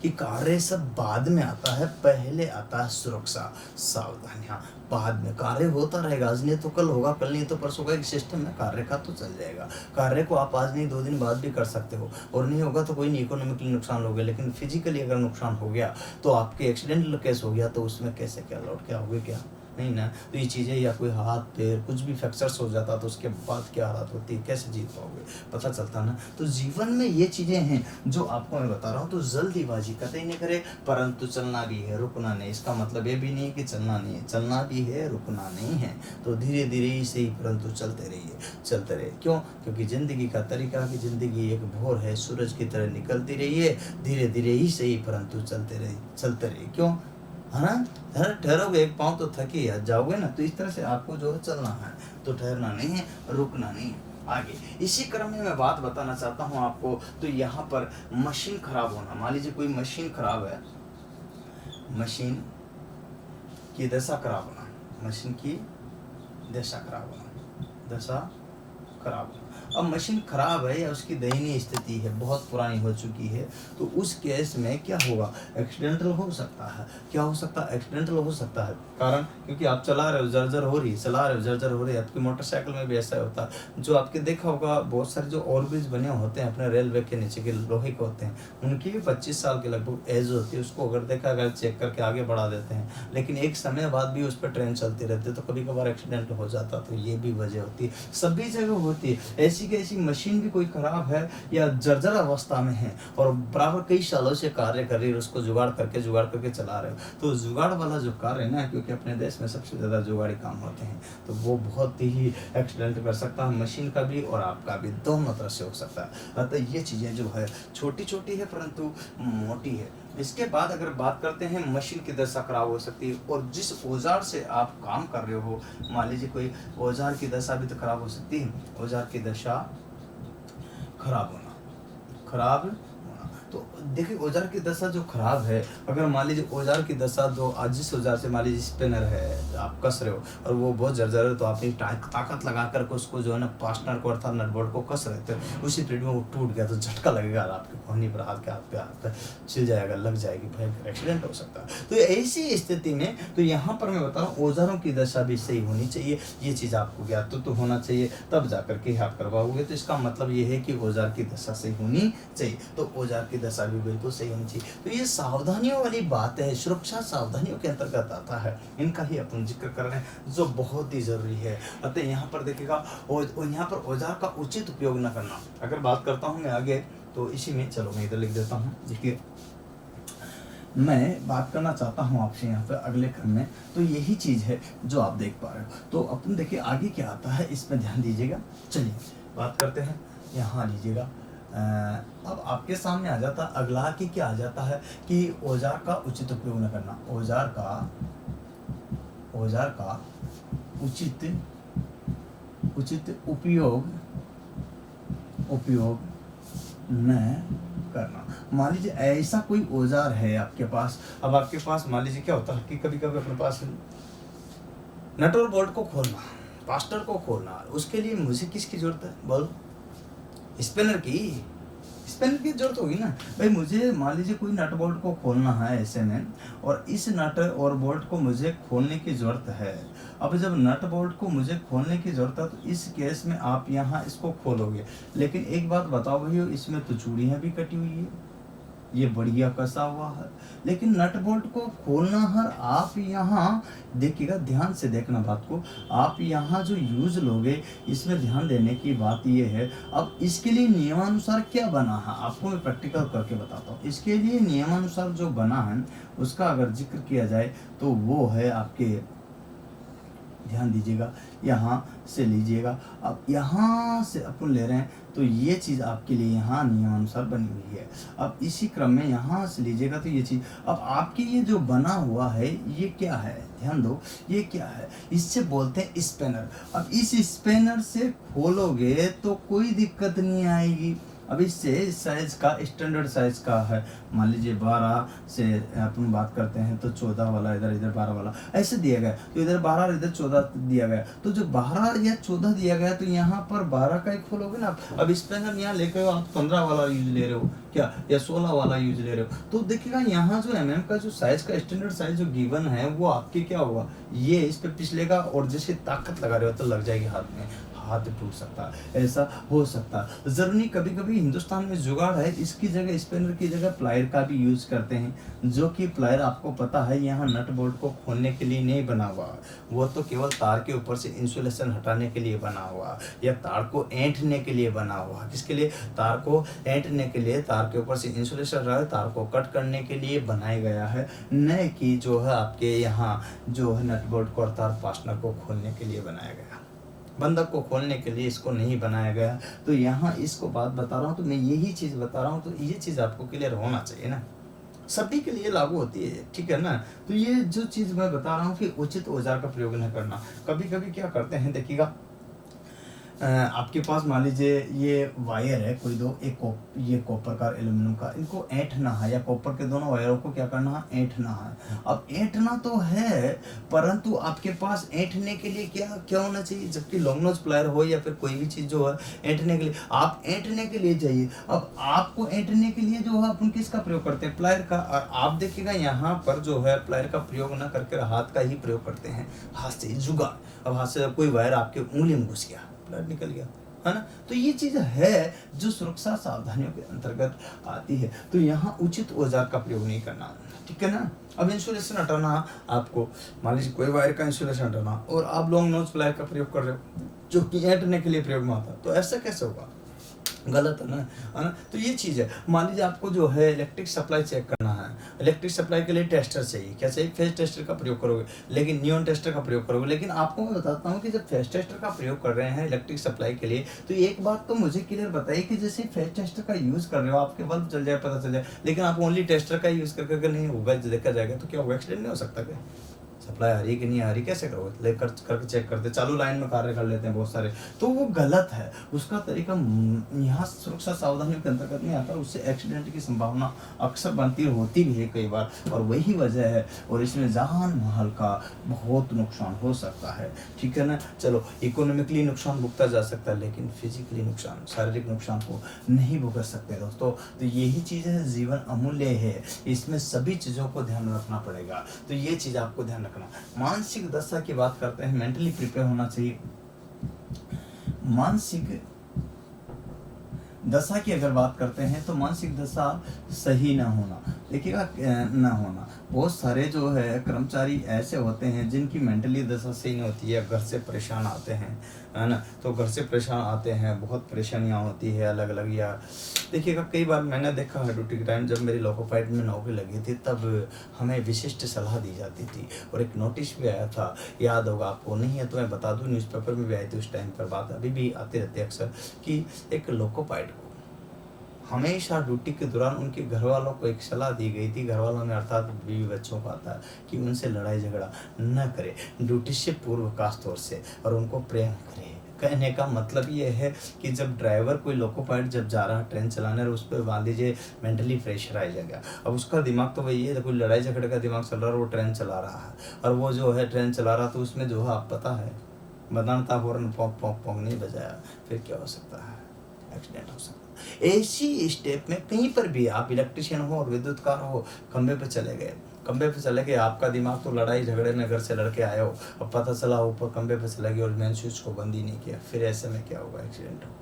कि कार्य सब बाद में आता है, पहले आता है सुरक्षा सावधानियां, बाद में कार्य होता रहेगा। आज नहीं तो कल होगा, कल नहीं तो परसों का एक सिस्टम है कार्य का, तो चल जाएगा। कार्य को आप आज नहीं 2 दिन बाद भी कर सकते हो, और नहीं होगा तो कोई नहीं, इकोनॉमिकली नुकसान हो गया, लेकिन फिजिकली अगर नुकसान हो गया तो आपके एक्सीडेंटल केस हो गया तो उसमें कैसे क्या लौट क्या होगा, क्या नहीं ना। तो ये चीज़ें, या कोई हाथ पैर कुछ भी फ्रैक्चर्स हो जाता तो उसके बाद क्या हालत होती है, कैसे जीत पाओगे, पता चलता ना। तो जीवन में ये चीज़ें हैं जो आपको मैं बता रहा हूँ। तो जल्दीबाजी कतई नहीं करे, परंतु चलना भी है, रुकना नहीं। इसका मतलब ये भी नहीं है कि चलना नहीं है, चलना भी है, रुकना नहीं है। तो धीरे धीरे ही सही, परंतु चलते रहिए, चलते रहिए। क्यों, क्योंकि ज़िंदगी का तरीका कि ज़िंदगी एक भोर है, सूरज की तरह निकलती रहिए, धीरे धीरे ही सही, परंतु चलते रहिए। क्यों, है ना, ठहरोगे एक पाँव तो थक ही जाओगे ना। तो इस तरह से आपको जो है चलना है, तो ठहरना नहीं है, रुकना नहीं है। आगे इसी क्रम में मैं बात बताना चाहता हूँ आपको। तो यहाँ पर मशीन खराब होना, मान लीजिए कोई मशीन खराब है, मशीन की दशा खराब होना, मशीन की दशा खराब होना, दशा खराब होना। अब मशीन खराब है या उसकी दयनीय स्थिति है, बहुत पुरानी हो चुकी है, तो उस केस में क्या होगा, एक्सीडेंटल हो सकता है। क्या हो सकता है, एक्सीडेंटल हो सकता है। कारण क्योंकि आप चला रहे हो, जर्जर हो रही है, चला रहे हो, जर्जर हो रही है। आपकी मोटरसाइकिल में भी ऐसा होता है। जो आपके देखा होगा बहुत सारे जो ओवरब्रिज बने होते हैं अपने रेलवे के नीचे के लोहे के होते हैं, उनकी भी 25 साल के लगभग एज होती है। उसको अगर देखा, अगर चेक करके आगे बढ़ा देते हैं, लेकिन एक समय बाद भी उस पर ट्रेन चलती रहती है, तो कभी कभार एक्सीडेंट हो जाता। तो ये भी वजह होती है, सभी जगह होती है। ऐसी की ऐसी मशीन भी कोई खराब है या जर्जर अवस्था में है और बराबर कई सालों से कार्य कर रही है, उसको जुगाड़ करके चला रहे हो, तो जुगाड़ वाला जो कार्य है ना, क्योंकि अपने देश में सबसे ज़्यादा जुगाड़ी काम होते हैं, तो वो बहुत ही एक्सीडेंट कर सकता है, मशीन का भी और आपका भी, दोनों तरह से हो सकता है। अतः ये चीज़ें जो है छोटी छोटी है परंतु मोटी है। इसके बाद अगर बात करते हैं, मशीन की दशा खराब हो सकती है, और जिस औजार से आप काम कर रहे हो, मान लीजिए कोई औजार की दशा भी तो खराब हो सकती है। औजार की दशा खराब होना, तो देखिए औजार की दशा जो खराब है, अगर मान लीजिए औजार की दशा जो आज जिस औजार से मान लीजिए स्पिनर है, आप कस रहे हो और वो बहुत जर्जर है, तो आपने ताकत लगा करके उसको जो है ना, फास्टनर को अर्थात नट बोल्ट को कस रहे थे, उसी पीरियड में वो टूट गया तो झटका लगेगा, आपके कोहनी पर, हाथ पे छिल जाएगा, लग जाएगी, भयंकर एक्सीडेंट हो सकता है। तो ऐसी स्थिति में तो यहाँ पर मैं बता रहा हूँ, औजारों की दशा भी सही होनी चाहिए। ये चीज़ आपको ज्ञात तो होना चाहिए, तब जाकर के आप करवाओगे। तो इसका मतलब ये है कि औजार की दशा सही होनी चाहिए, तो औजार की दशा भी बिल्कुल सही होनी चाहिए। तो ये सावधानियों वाली बात है, सुरक्षा सावधानियों के अंतर्गत आता है, इनका ही अपन जिक्र कर रहे हैं, जो बहुत ही जरूरी है। अतः यहाँ पर देखिएगा, और यहाँ पर औजार का उचित उपयोग न करना, अगर बात करता हूँ मैं आगे, तो इसी में चलो मैं इधर लिख देता हूँ। देखिए मैं बात करना चाहता हूँ आपसे यहाँ पर अगले क्रम में, तो यही चीज़ है जो आप देख पा रहे हो। तो अपन देखिए आगे क्या आता है, इसमें ध्यान दीजिएगा। चलिए बात करते हैं, यहाँ लीजिएगा। अब आपके सामने आ जाता अगला कि क्या आ जाता है कि औजार का उचित उपयोग न करना, औजार का उचित उपयोग न करना। मान लीजिए ऐसा कोई औजार है आपके पास, अब आपके पास मान लीजिए क्या होता है कि कभी कभी अपने पास नट और बोल्ट को खोलना, पास्टर को खोलना, उसके लिए मुझे किसकी जरूरत है बोलो? स्पिनर की। स्पिनर की जरूरत होगी ना भाई। मुझे मान लीजिए कोई नट बोल्ट को खोलना है ऐसे में, और इस नट और बोल्ट को मुझे खोलने की जरूरत है। अब जब नट बोल्ट को मुझे खोलने की जरूरत है तो इस केस में आप यहाँ इसको खोलोगे, लेकिन एक बात बताओ भैया, इसमें तो चूड़ियाँ भी कटी हुई है, ये बढ़िया कसा हुआ है, लेकिन नट बोल्ट को खोलना है। आप यहाँ देखिएगा, ध्यान से देखना बात को, आप यहाँ जो यूज लोगे इसमें ध्यान देने की बात ये है। अब इसके लिए नियमानुसार क्या बना है आपको मैं प्रैक्टिकल करके बताता हूँ। इसके लिए नियमानुसार जो बना है उसका अगर जिक्र किया जाए तो वो है आपके, ध्यान दीजिएगा, यहाँ से लीजिएगा। अब यहाँ से अपन ले रहे हैं तो ये चीज़ आपके लिए यहाँ नियमानुसार बनी हुई है। अब इसी क्रम में यहाँ से लीजिएगा तो ये चीज़, अब आपके ये जो बना हुआ है ये क्या है, ध्यान दो, ये क्या है, इससे बोलते हैं स्पेनर। अब इस स्पेनर से खोलोगे तो कोई दिक्कत नहीं आएगी। अब इससे साइज का स्टैंडर्ड साइज का है, मान लीजिए 12 से अपन बात करते हैं तो 14 वाला इधर, इधर 12 वाला ऐसे दिया गया, तो इधर 12 और इधर 14 दिया गया। तो जो 12 या 14 दिया गया तो यहाँ पर 12 का ही खोलोगे ना। अब स्पेनर यहाँ लेकर हो आप 15 वाला यूज ले रहे हो क्या, या 16 वाला यूज ले रहे हो, तो देखिएगा यहाँ जो mm का जो साइज का स्टैंडर्ड साइज जो गिवन है वो आपके क्या होगा, ये इस पे पिछलेगा, और जैसे ताकत लगा रहे हो तो लग जाएगी हाथ में, हाथ टूट सकता है, ऐसा हो सकता है। जरूरी नहीं, कभी कभी हिंदुस्तान में जुगाड़ है, इसकी जगह स्पिनर की जगह प्लायर का भी यूज करते हैं, जो कि प्लायर आपको पता है यहाँ नट बोल्ट को खोलने के लिए नहीं बना हुआ, वो तो केवल तार के ऊपर से इंसुलेशन हटाने के लिए बना हुआ, या तार को ऐंठने के लिए बना हुआ। किसके लिए? तार को ऐंठने के लिए, तार के ऊपर से इंसुलेशन रहे, तार को कट करने के लिए बनाया गया है, न कि जो है आपके यहाँ जो है नट बोल्ट को और तार फास्टनर को खोलने के लिए बनाया गया। बंधक को खोलने के लिए इसको नहीं बनाया गया। तो यहाँ इसको बात बता रहा हूँ तो मैं यही चीज़ बता रहा हूँ, तो ये चीज़ आपको क्लियर होना चाहिए ना, सभी के लिए लागू होती है, ठीक है ना। तो ये जो चीज़ मैं बता रहा हूँ कि उचित औजार का प्रयोग न करना। कभी कभी क्या करते हैं, देखिएगा आपके पास मान लीजिए ये वायर है कोई दो, एक ये कॉपर का एल्यूमिनियम का, इनको ऐंठना है, या कॉपर के दोनों वायरों को क्या करना है, ऐंठना है। अब ऐंठना तो है, परंतु आपके पास ऐंठने के लिए क्या क्या होना चाहिए, जबकि लॉन्ग नोज प्लायर हो या फिर कोई भी चीज़ जो है ऐंठने के लिए, आप ऐंठने के लिए चाहिए। अब आपको ऐंठने के लिए जो है अपन किसका प्रयोग करते हैं, प्लायर का। और आप देखिएगा यहाँ पर जो है प्लायर का प्रयोग न करके हाथ का ही प्रयोग करते हैं, हाथ से जुगाड़। अब हाथ से कोई वायर आपके उंगली में घुस गया, ब्लड निकल गया, है ना। तो ये चीज है जो सुरक्षा सावधानियों के अंतर्गत आती है। तो यहाँ उचित औजार का प्रयोग नहीं करना, ठीक है ना। अब इंसुलेशन हटाना आपको, मान लीजिए कोई वायर का इंसुलेशन हटाना, और आप लॉन्ग नोज प्लायर का प्रयोग कर रहे हो जो कि ऐंठने के लिए प्रयोग में आता है, तो ऐसा कैसे होगा, गलत है ना। तो ये चीज़ है। मान लीजिए आपको जो है इलेक्ट्रिक सप्लाई चेक करना है, इलेक्ट्रिक सप्लाई के लिए टेस्टर चाहिए, क्या चाहिए, फेज टेस्टर का प्रयोग करोगे, लेकिन नियॉन टेस्टर का प्रयोग करोगे। लेकिन आपको मैं बताता हूँ कि जब फेज टेस्टर का प्रयोग कर रहे हैं इलेक्ट्रिक सप्लाई के लिए, तो एक बात तो मुझे क्लियर बताइए कि जैसे फेज टेस्टर का यूज़ कर रहे हो, आपके बल्ब चल जाए पता चल जाए, लेकिन आप ओनली टेस्टर का यूज़ करके नहीं होगा, देखा जाएगा तो क्या होगा, एक्सीडेंट नहीं हो सकता क्या, सप्लाई आ रही कि नहीं आ रही, कैसे करोगे, लेकर करके चेक करते, चालू लाइन में कार्य कर लेते हैं बहुत सारे, तो वो गलत है। उसका तरीका यहाँ सुरक्षा सावधानियों के अंतर्गत नहीं आता, उससे एक्सीडेंट की संभावना अक्सर बनती होती भी है कई बार, और वही वजह है। और इसमें जान माल का बहुत नुकसान हो सकता है, ठीक है ना। चलो इकोनॉमिकली नुकसान भुगता जा सकता है, लेकिन फिजिकली नुकसान, शारीरिक नुकसान को नहीं भुगत सकते दोस्तों। तो यही चीज़ है, जीवन अमूल्य है, इसमें सभी चीज़ों को ध्यान रखना पड़ेगा। तो ये चीज़ आपको ध्यान रखना। मानसिक दशा की बात करते हैं, मेंटली प्रिपेयर होना चाहिए। मानसिक दशा की अगर बात करते हैं तो मानसिक दशा सही ना होना, देखिएगा ना होना। बहुत सारे जो है कर्मचारी ऐसे होते हैं जिनकी मेंटली दशा सही नहीं होती है, घर से परेशान आते हैं, है ना। तो घर से परेशान आते हैं, बहुत परेशानियां होती है अलग अलग। या देखिएगा कई बार मैंने देखा है ड्यूटी के टाइम, जब मेरी लोको पाइलट में नौकरी लगी थी तब हमें विशिष्ट सलाह दी जाती थी, और एक नोटिस भी आया था, याद होगा आपको, नहीं है तो मैं बता दूं, न्यूज़पेपर में भी आई थी उस टाइम पर बात, अभी भी आती रहती है अक्सर, कि एक लोको पाइलट को हमेशा ड्यूटी के दौरान उनके घर वालों को एक सलाह दी गई थी, घर वालों में अर्थात बीवी बच्चों को आता है, कि उनसे लड़ाई झगड़ा न करे ड्यूटी से पूर्व खास तौर से, और उनको प्रेम करे, कहने का मतलब ये है कि जब ड्राइवर कोई लोको पायलट जब जा रहा है ट्रेन चलाने और उस पर मान लीजिए मेंटली प्रेशराइज है गया, अब उसका दिमाग तो वही है, कोई लड़ाई झगड़े का दिमाग चल रहा है और वो ट्रेन चला रहा है, और वो जो है ट्रेन चला रहा तो उसमें जो है आप पता है बताना था हॉर्न पोंक पोंक पोंक नहीं बजाया, फिर क्या हो सकता है, एक्सीडेंट हो सकता है। ऐसी स्टेप में कहीं पर भी आप इलेक्ट्रिशियन हो और विद्युतकार हो, खंबे पे चले गए, खंबे पे चले गए, आपका दिमाग तो लड़ाई झगड़े में घर से लड़के आए हो, अब पता चला ऊपर खंबे पे चले गए और मेन स्विच को बंद ही नहीं किया, फिर ऐसे में क्या होगा, एक्सीडेंट होगा।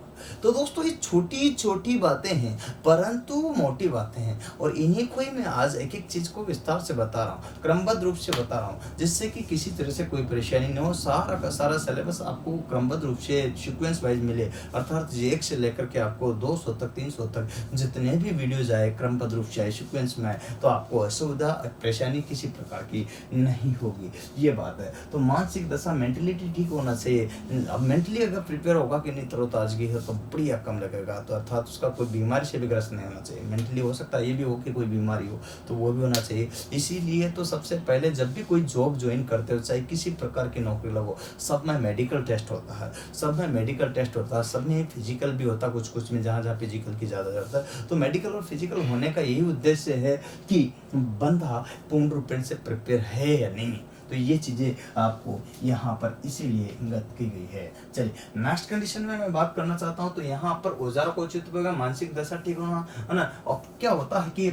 तो दोस्तों ये छोटी छोटी बातें हैं परंतु मोटी बातें हैं, और इन्हीं को ही मैं आज एक एक चीज को विस्तार से बता रहा हूँ, क्रमबद्ध रूप से बता रहा हूँ, जिससे कि किसी तरह से कोई परेशानी न हो। सारा का सारा सिलेबस आपको क्रमबद्ध रूप से सीक्वेंस वाइज मिले, अर्थात 1 से लेकर के आपको 200 तक 300 तक जितने भी वीडियोज आए क्रमबद्ध रूप से आए, सीक्वेंस में आए, तो आपको असुविधा परेशानी किसी प्रकार की नहीं होगी, ये बात है। तो मानसिक दशा मेंटलिटी ठीक होना चाहिए। अब मेंटली अगर प्रिपेयर होगा कि नहीं तरोताजगी है तो बढ़िया कम लगेगा, तो अर्थात उसका कोई बीमारी से भी ग्रस्त नहीं होना चाहिए। मेंटली हो सकता है ये भी हो कि कोई बीमारी हो तो वो भी होना चाहिए। इसीलिए तो सबसे पहले जब भी कोई जॉब ज्वाइन करते हो, चाहे किसी प्रकार की नौकरी लगो, सब में मेडिकल टेस्ट होता है, सब में मेडिकल टेस्ट होता है, सब में फिजिकल भी होता है, कुछ कुछ में जहाँ जहाँ फिजिकल की ज़्यादा जरूरत है। तो मेडिकल और फिजिकल होने का यही उद्देश्य है कि बंदा पूर्ण रूप से प्रिपेयर है या नहीं। तो ये चीज़ें आपको यहाँ पर इसीलिए इंगित की गई है। चलिए नेक्स्ट कंडीशन में मैं बात करना चाहता हूँ, तो यहाँ पर औजारों को उचित होगा, मानसिक दशा ठीक होना है ना। और क्या होता है कि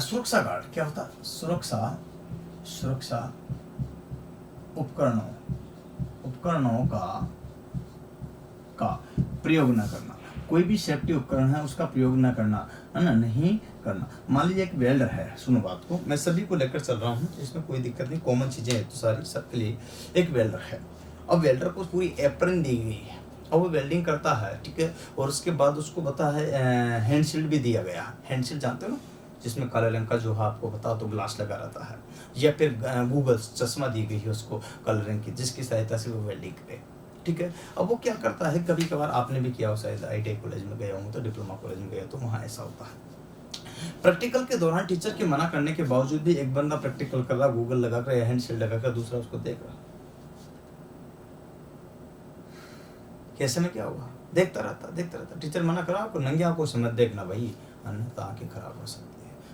सुरक्षा गार्ड क्या होता है, सुरक्षा उपकरणों का प्रयोग न करना, कोई भी सेफ्टी उपकरण है उसका प्रयोग न करना, है ना, नहीं करना। मान लीजिए एक वेल्डर है, सुनो बात को, मैं सभी को लेकर चल रहा हूँ, इसमें कोई दिक्कत नहीं, कॉमन चीजें हैं तो सारी सबके लिए। एक वेल्डर है, अब वेल्डर को पूरी एप्रन दी गई है और वो वेल्डिंग करता है, ठीक है, और उसके बाद उसको पता है हैंडशील्ड भी दिया गया। हैंडशील्ड जानते हो ना, जिसमें काले रंग का जो है आपको बता तो ग्लास लगा रहता है, या फिर गूगल चश्मा दी गई है उसको काले रंग की, जिसकी सहायता से वो वेल्डिंग करे, ठीक है। अब वो क्या करता है, कभी कभार आपने भी किया हो, शायद ITI कॉलेज में गया हूँ तो डिप्लोमा कॉलेज में गया तो वहाँ ऐसा होता है, प्रैक्टिकल के दौरान टीचर के मना करने के बावजूद भी एक बंदा प्रैक्टिकल कर रहा, गूगल लगाकर या हैंडशील्ड लगाकर, दूसरा उसको देख रहा, कैसे में क्या होगा, देखता रहता। टीचर मना करा आपको, नंगे आंखों से मत देखना भाई, अन्यथा आंखें खराब हो सकती है।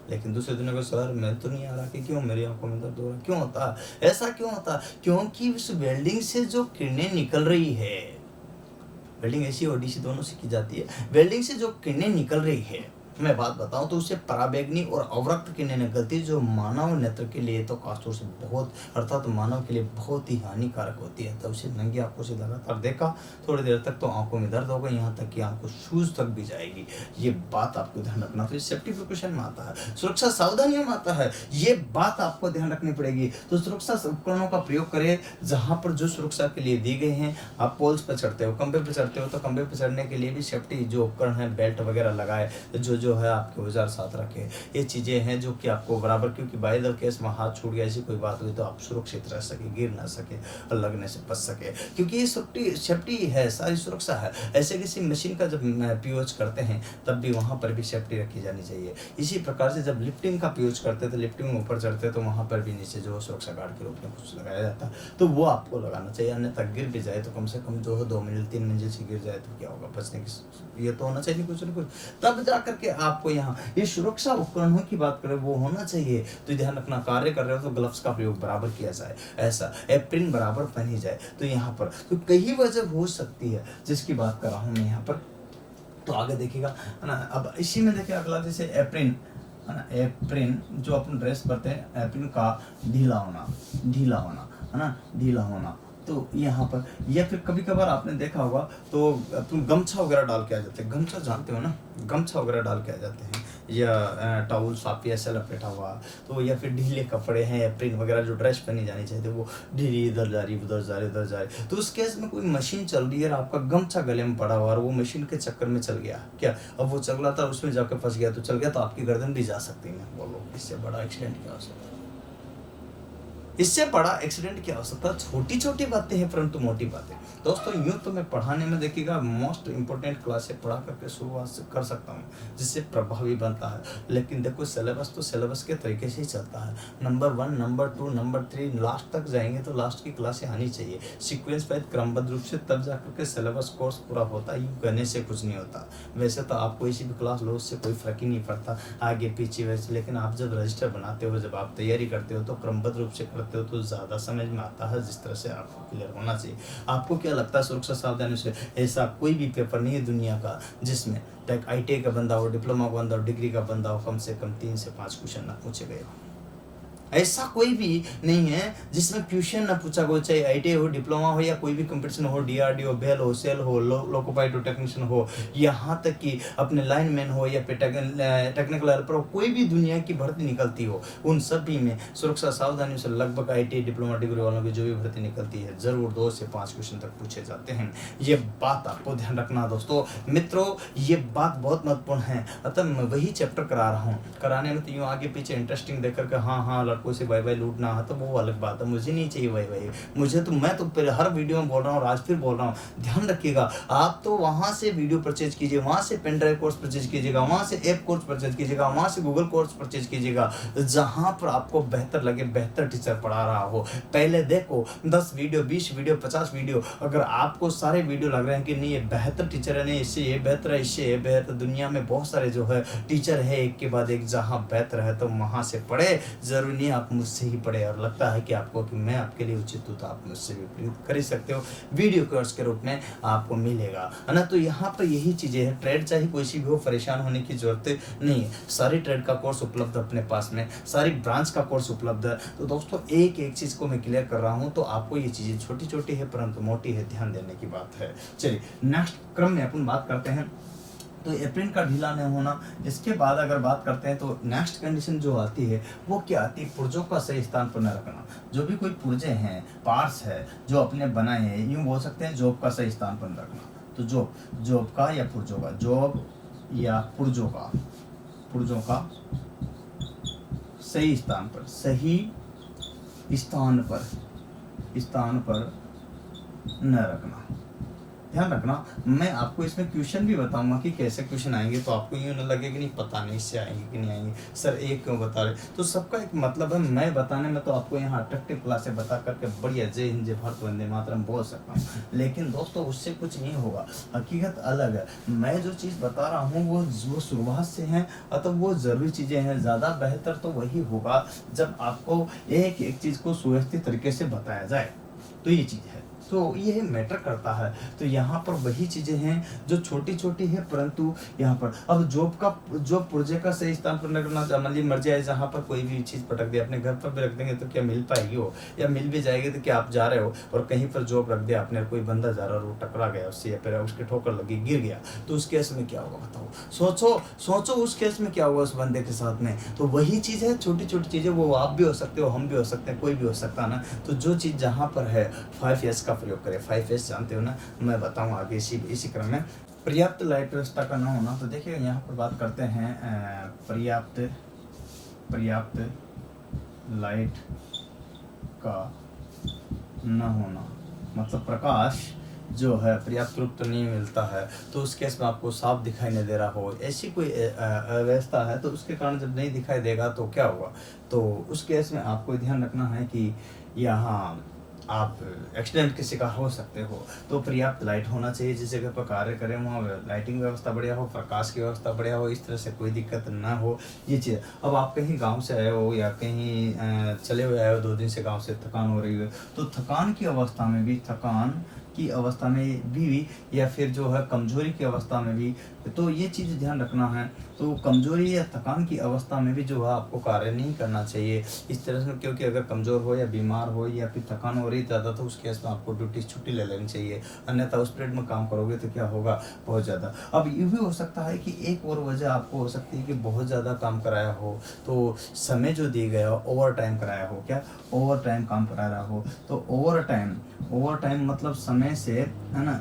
लेकिन दूसरे दिन को सर मैं तो नहीं आ रहा, कि क्यों मेरी आंखों में दर्द हो रहा, क्यों होता है ऐसा, क्यों होता, क्योंकि उस वेल्डिंग से जो किरणें निकल रही है, वेल्डिंग एसी और DC दोनों से की जाती है, वेल्डिंग से जो किरणें निकल रही है, मैं बात बताऊं तो उससे पराबैंगनी और अवरक्त किरणें निकलती है, जो मानव नेत्र के लिए तो खासतौर से बहुत, अर्थात मानव के लिए बहुत ही हानिकारक होती है। तो उसे नंगी आंखों से लगातार देखा, थोड़ी देर तक तो आंखों में दर्द होगा, यहाँ तक कि आंखों शूज तक भी जाएगी, ये बात आपको ध्यान रखना। तो सेफ्टी प्रिकॉशन में आता है, सुरक्षा सावधानियों में आता है, ये बात आपको ध्यान रखनी पड़ेगी। तो सुरक्षा उपकरणों का प्रयोग करें जहाँ पर जो सुरक्षा के लिए दी गए हैं। आप पोल्स पर चढ़ते हो, खंबे पर चढ़ते हो, तो खंबे पर चढ़ने के लिए भी सेफ्टी जो उपकरण है, बेल्ट वगैरह लगाए, जो है आपके औजार साथ रखे, ये चीजें हैं जो कि आपको बराबर, क्योंकि बाय द केस में हाथ छूट गया, ऐसी कोई बात हुई तो आप सुरक्षित रह सके, गिर ना सके और लगने से बच सके, क्योंकि ये सेफ्टी है, सारी सुरक्षा है। ऐसे किसी मशीन का जब प्रयोग करते हैं तब भी वहां पर भी सेफ्टी रखी जानी चाहिए। इसी प्रकार से जब लिफ्टिंग का प्रयोग करते थे, लिफ्टिंग में ऊपर चढ़ते तो वहां पर भी नीचे जो सुरक्षा गार्ड के रूप में कुछ लगाया जाता, तो वो आपको लगाना चाहिए, अन्यथा गिर भी जाए तो कम से कम जो है 2 मंजिल 3 मंजिल से गिर जाए तो क्या होगा, बचने की ये तो होना चाहिए कुछ न कुछ, तब जाकर के आपको यहाँ ये सुरक्षा उपकरणों की बात करें वो होना चाहिए। तो ध्यान रखना, कार्य कर रहे हो तो ग्लव्स का प्रयोग बराबर किया जाए, ऐसा एप्रिन बराबर पहनी जाए। तो यहाँ पर तो कई वजह हो सकती है जिसकी बात कर रहा हूँ मैं यहाँ पर, तो आगे देखिएगा, है ना। अब इसी में देखिए अगला, जैसे एप्रिन, है ना, एप्रिन जो अपन ड्रेस पहनते हैं, एप्रिन का ढीला होना, है ना, ढीला होना। तो यहाँ पर, या फिर कभी कभार आपने देखा होगा तो तुम गमछा वगैरह डाल के आ जाते हैं, गमछा जानते हो ना, गमछा वगैरह डाल के आ जाते हैं, या टाउल साफी ऐसा लपेटा हुआ, तो या फिर ढीले कपड़े हैं, एप्रिन वगैरह जो ड्रेस पहनी जानी चाहिए वो ढीली, इधर जा रही उधर जा रही, तो उस केस में कोई मशीन चल रही है और आपका गमछा गले में पड़ा हुआ और वो मशीन के चक्कर में चल गया, क्या अब वो चल रहा था उसमें जाकर फंस गया, तो चल गया तो आपकी गर्दन भी जा सकती है। बोलो इससे बड़ा एक्सीडेंट क्या हो सकता है। इससे बड़ा एक्सीडेंट क्या हो सकता है? छोटी छोटी बातें हैं परंतु मोटी बातें। दोस्तों यूँ तो मैं पढ़ाने में देखिएगा मोस्ट इंपॉर्टेंट क्लासें पढ़ा करके शुरुआत से कर सकता हूँ जिससे प्रभावी बनता है, लेकिन देखो सिलेबस तो सिलेबस के तरीके से ही चलता है। नंबर 1, नंबर 2, नंबर 3 लास्ट तक जाएंगे तो लास्ट की क्लासें आनी चाहिए सीक्वेंस वाइज क्रमबद्ध रूप से, तब जा करके सिलेबस कोर्स पूरा होता है। यूँ कहने से कुछ नहीं होता। वैसे तो आप कोई सी भी क्लास लो उससे कोई फर्क ही नहीं पड़ता आगे पीछे वैसे, लेकिन आप जब रजिस्टर बनाते हो, जब आप तैयारी करते हो तो क्रमबद्ध रूप से करते हो तो ज़्यादा समझ में आता है जिस तरह से आपको क्लियर होना चाहिए। आपको क्या लगता है सुरक्षा सावधानी से? ऐसा कोई भी पेपर नहीं है दुनिया का जिसमें ITI का बंदा हो, डिप्लोमा का बंदा हो, डिग्री का बंदा हो, कम से कम 3 से 5 क्वेश्चन ना पूछे गए हो। ऐसा कोई भी नहीं है जिसमें क्वेश्चन ना पूछा गया, चाहे ITI हो, डिप्लोमा हो या कोई भी कंपटीशन हो, DRDO, बेल हो, सेल हो, लोको पायलट टेक्नीशियन हो, यहाँ तक कि अपने लाइनमैन हो या टेक्निकल हेल्पर हो, कोई भी दुनिया की भर्ती निकलती हो, उन सभी में सुरक्षा सावधानियों से लगभग ITI डिप्लोमा डिग्री वालों की जो भी भर्ती निकलती है जरूर 2 से 5 क्वेश्चन तक पूछे जाते हैं। ये बात आपको ध्यान रखना दोस्तों। मित्रों ये बात बहुत महत्वपूर्ण है। अतः मैं वही चैप्टर करा रहा हूँ, कराने में तो यूँ आगे पीछे इंटरेस्टिंग देख करके हाँ लड़कों से वाई लूटना है तो वो अलग बात है, मुझे नहीं चाहिए वाई। मुझे तो, मैं तो पहले हर वीडियो में बोल रहा हूँ और आज फिर बोल रहा हूँ, ध्यान रखिएगा। आप तो वहाँ से वीडियो परचेज कीजिए, वहाँ से पेन ड्राइव कोर्स परचेज कीजिएगा, वहाँ से ऐप कोर्स परचेज कीजिएगा, वहाँ से गूगल कोर्स परचेज कीजिएगा, जहाँ पर आपको बेहतर लगे, बेहतर टीचर पढ़ा रहा हो। पहले देखो 10 वीडियो, 20 वीडियो, 50 वीडियो, अगर आपको सारे वीडियो लग रहे हैं कि नहीं ये बेहतर टीचर है, नहीं इससे ये बेहतर है, इससे ये बेहतर, दुनिया में बहुत सारे जो है टीचर है एक के बाद एक, जहाँ बेहतर है तो वहाँ से पढ़े, जरूरी नहीं आप मुझसे ही पढ़े। और लगता है कि आपको कि मैं आपके लिए उचित हूँ तो आप मुझसे भी प्रयुक्त कर ही सकते हो, वीडियो कोर्स के रूप में आपको मिलेगा, है ना। तो यहाँ पर यही चीज़ें हैं। ट्रेड चाहे कोई सी भी हो, परेशान होने की जरूरत नहीं है। सारी ट्रेड का कोर्स उपलब्ध अपने पास में, सारी ब्रांच का कोर्स उपलब्ध है। तो दोस्तों एक एक चीज़ को मैं क्लियर कर रहा हूँ, तो आपको ये चीज़ें छोटी छोटी है परंतु मोटी है, ध्यान देने की बात है। चलिए नेक्स्ट क्रम में अपन बात करते हैं तो एप्रिन का ढीला नहीं होना। इसके बाद अगर बात करते हैं तो नेक्स्ट कंडीशन जो आती है वो क्या आती है? पुर्जों का सही स्थान पर न रखना। जो भी कोई पुर्जे हैं, पार्ट्स है जो अपने बनाए हैं, यूँ बोल सकते हैं जॉब का सही स्थान पर न रखना। तो जॉब का या पुर्जों का, जॉब या पुर्जों का सही स्थान पर, स्थान पर न रखना। ध्यान रखना। मैं आपको इसमें क्वेश्चन भी बताऊंगा कि कैसे क्वेश्चन आएंगे, तो आपको यूँ न लगे कि नहीं पता नहीं इससे आएंगे कि नहीं आएंगे, सर एक क्यों बता रहे। तो सबका एक मतलब है। मैं बताने में तो आपको यहाँ अट्रैक्टिव क्लासें बता करके बढ़िया जय हिंद जय भारत वंदे मातरम बोल सकता हूँ, लेकिन दोस्तों उससे कुछ नहीं होगा। हकीकत अलग है। मैं जो चीज़ बता रहा हूँ वो शुरुआत से है, अतः वो ज़रूरी चीज़ें हैं। ज़्यादा बेहतर तो वही होगा जब आपको एक एक चीज़ को सुव्यवस्थित तरीके से बताया जाए, तो ये चीज़ है। तो ये मैटर करता है। तो यहाँ पर वही चीज़ें हैं जो छोटी छोटी है, परंतु यहाँ पर अब जॉब पुर्जे का सही स्थान पर रखना, मान लीजिए मर जाए, जहाँ पर कोई भी चीज़ पटक दिया, अपने घर पर भी रख देंगे तो क्या मिल पाएगी वो, या मिल भी जाएगी तो क्या आप जा रहे हो और कहीं पर जॉब रख दिया आपने, कोई बंदा जा रहा है और वो टकरा गया उससे या फिर उसके ठोकर लगी, गिर गया, तो उस केस में क्या होगा बताओ। सोचो उस केस में क्या हुआ उस बंदे के साथ में। तो वही चीज़ है, छोटी छोटी चीज़ें, वो आप भी हो सकते हो, हम भी हो सकते हैं, कोई भी हो सकता है ना। तो जो चीज़ जहाँ पर है 5S का प्रयोग करें। 5S जानते हो ना, मैं बताऊँ आगे इसी क्रम में। पर्याप्त लाइट व्यवस्था का न होना। तो देखिए यहाँ पर बात करते हैं पर्याप्त लाइट का न होना, मतलब प्रकाश जो है पर्याप्त रूप तो नहीं मिलता है, तो उस केस में आपको साफ दिखाई नहीं दे रहा हो, ऐसी कोई अव्यवस्था है, तो उसके कारण जब नहीं दिखाई देगा तो क्या होगा। तो उस केस में आपको ध्यान रखना है कि यहाँ आप एक्सीडेंट के शिकार हो सकते हो। तो पर्याप्त लाइट होना चाहिए, जिस जगह पर कार्य करें वहाँ लाइटिंग व्यवस्था बढ़िया हो, प्रकाश की व्यवस्था बढ़िया हो, इस तरह से कोई दिक्कत ना हो, ये चीज़। अब आप कहीं गांव से आए हो या कहीं चले हुए आए हो 2 दिन से गांव से, थकान हो रही है, तो थकान की अवस्था में भी या फिर जो है कमजोरी की अवस्था में भी, तो ये चीज़ ध्यान रखना है। तो कमजोरी या थकान की अवस्था में भी जो है आपको कार्य नहीं करना चाहिए इस तरह से, क्योंकि अगर कमज़ोर हो या बीमार हो या फिर थकान हो रही ज़्यादा, तो उस केस में आपको ड्यूटी छुट्टी ले लेनी चाहिए, अन्यथा उस पीरियड में काम करोगे तो क्या होगा, बहुत ज़्यादा। अब ये भी हो सकता है कि एक और वजह आपको हो सकती है कि बहुत ज़्यादा काम कराया हो, तो समय जो दिया गया हो ओवर टाइम कराया हो, क्या ओवर टाइम काम करा रहा हो। तो ओवर टाइम मतलब समय समय से, है ना,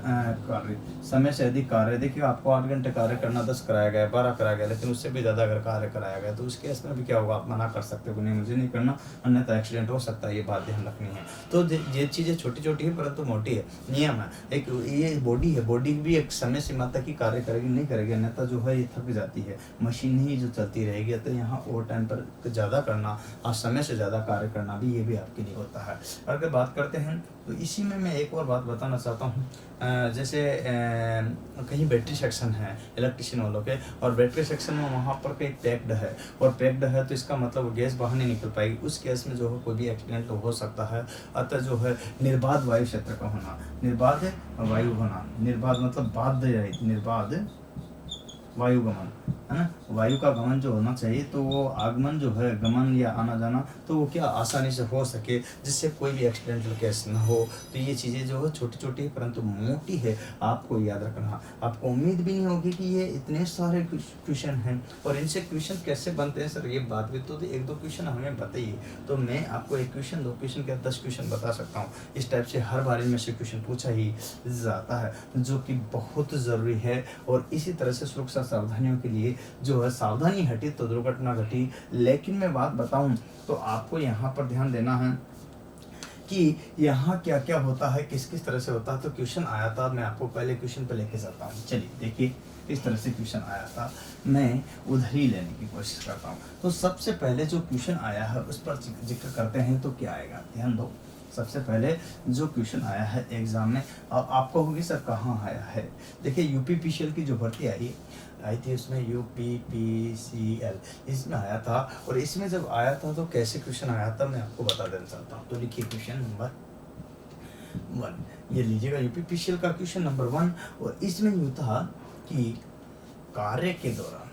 कार्य, समय से अधिक कार्य, देखिए आपको 8 घंटे कार्य करना, 10 कराया गया, 12 कराया गया, लेकिन उससे भी ज़्यादा अगर कार्य कराया गया तो उस केस में भी क्या होगा, आप मना कर सकते हो कि नहीं मुझे नहीं करना, अन्यथा एक्सीडेंट हो सकता है, ये बात ध्यान रखनी है। तो ये चीज़ें छोटी छोटी है परंतु मोटी है, नियम है। एक ये बॉडी है, बॉडी भी एक समय सीमा तक ही कार्य करेगी, नहीं करेगी, अन्यथा जो है ये थक जाती है, मशीन ही जो चलती रहेगी। तो यहाँ ओवर टाइम पर ज़्यादा करना और समय से ज़्यादा कार्य करना भी, ये भी आपके लिए होता है। अगर बात करते हैं तो इसी में मैं एक और बात बताना चाहता हूँ, जैसे कहीं बैटरी सेक्शन है इलेक्ट्रिशियन वालों के, और बैटरी सेक्शन में वहाँ पर कहीं पैक्ड है, और पैक्ड है तो इसका मतलब वो गैस बाहर नहीं निकल पाएगी, उस केस में जो है कोई भी एक्सीडेंट हो सकता है। अतः जो है निर्बाध वायु क्षेत्र का होना, निर्बाध वायु होना, निर्बाध मतलब बाध्य रहित, निर्बाध वायु गमन, है ना, वायु का गमन जो होना चाहिए, तो वो आगमन जो है, गमन या आना जाना, तो वो क्या आसानी से हो सके, जिससे कोई भी एक्सीडेंटल केस ना हो। तो ये चीज़ें जो है छोटी छोटी परंतु मोटी है, आपको याद रखना। आपको उम्मीद भी नहीं होगी कि ये इतने सारे क्वेश्चन हैं, और इनसे क्वेश्चन कैसे बनते हैं सर, ये बात भी तो 1-2 क्वेश्चन हमें बताइए, तो मैं आपको 1 क्वेश्चन 2 क्वेश्चन क्या 10 क्वेश्चन बता सकता हूँ। इस टाइप से हर बार इनमें से क्वेश्चन पूछा ही जाता है, जो कि बहुत ज़रूरी है। और इसी तरह से सुरक्षा सावधानियों के लिए जो है, सावधानी हटी तो दुर्घटना घटी। लेकिन मैं बात बताऊं तो आपको यहाँ पर ध्यान देना है कि यहाँ क्या क्या होता है, किस किस तरह से होता है। तो क्वेश्चन आया था, मैं आपको पहले क्वेश्चन पे लेके जाता हूँ। चलिए देखिए किस तरह से क्वेश्चन आया था, मैं उधर ही लेने की कोशिश करता हूँ। तो सबसे पहले जो क्वेश्चन आया है उस पर जिक्र करते हैं, तो क्या आएगा, ध्यान दो। सबसे पहले जो क्वेश्चन आया है एग्जाम में, अब आपको होगी सर कहाँ आया है। देखिए यूपीपीसीएल की जो भर्ती आई थी, उसमें यूपीपीसीएल इसमें आया था, और इसमें जब आया था तो कैसे क्वेश्चन आया था मैं आपको बता देना चाहता हूँ। तो लिखिए क्वेश्चन नंबर 1, ये लीजिएगा यूपीपीसीएल का क्वेश्चन नंबर 1। और इसमें यूँ था कि कार्य के दौरान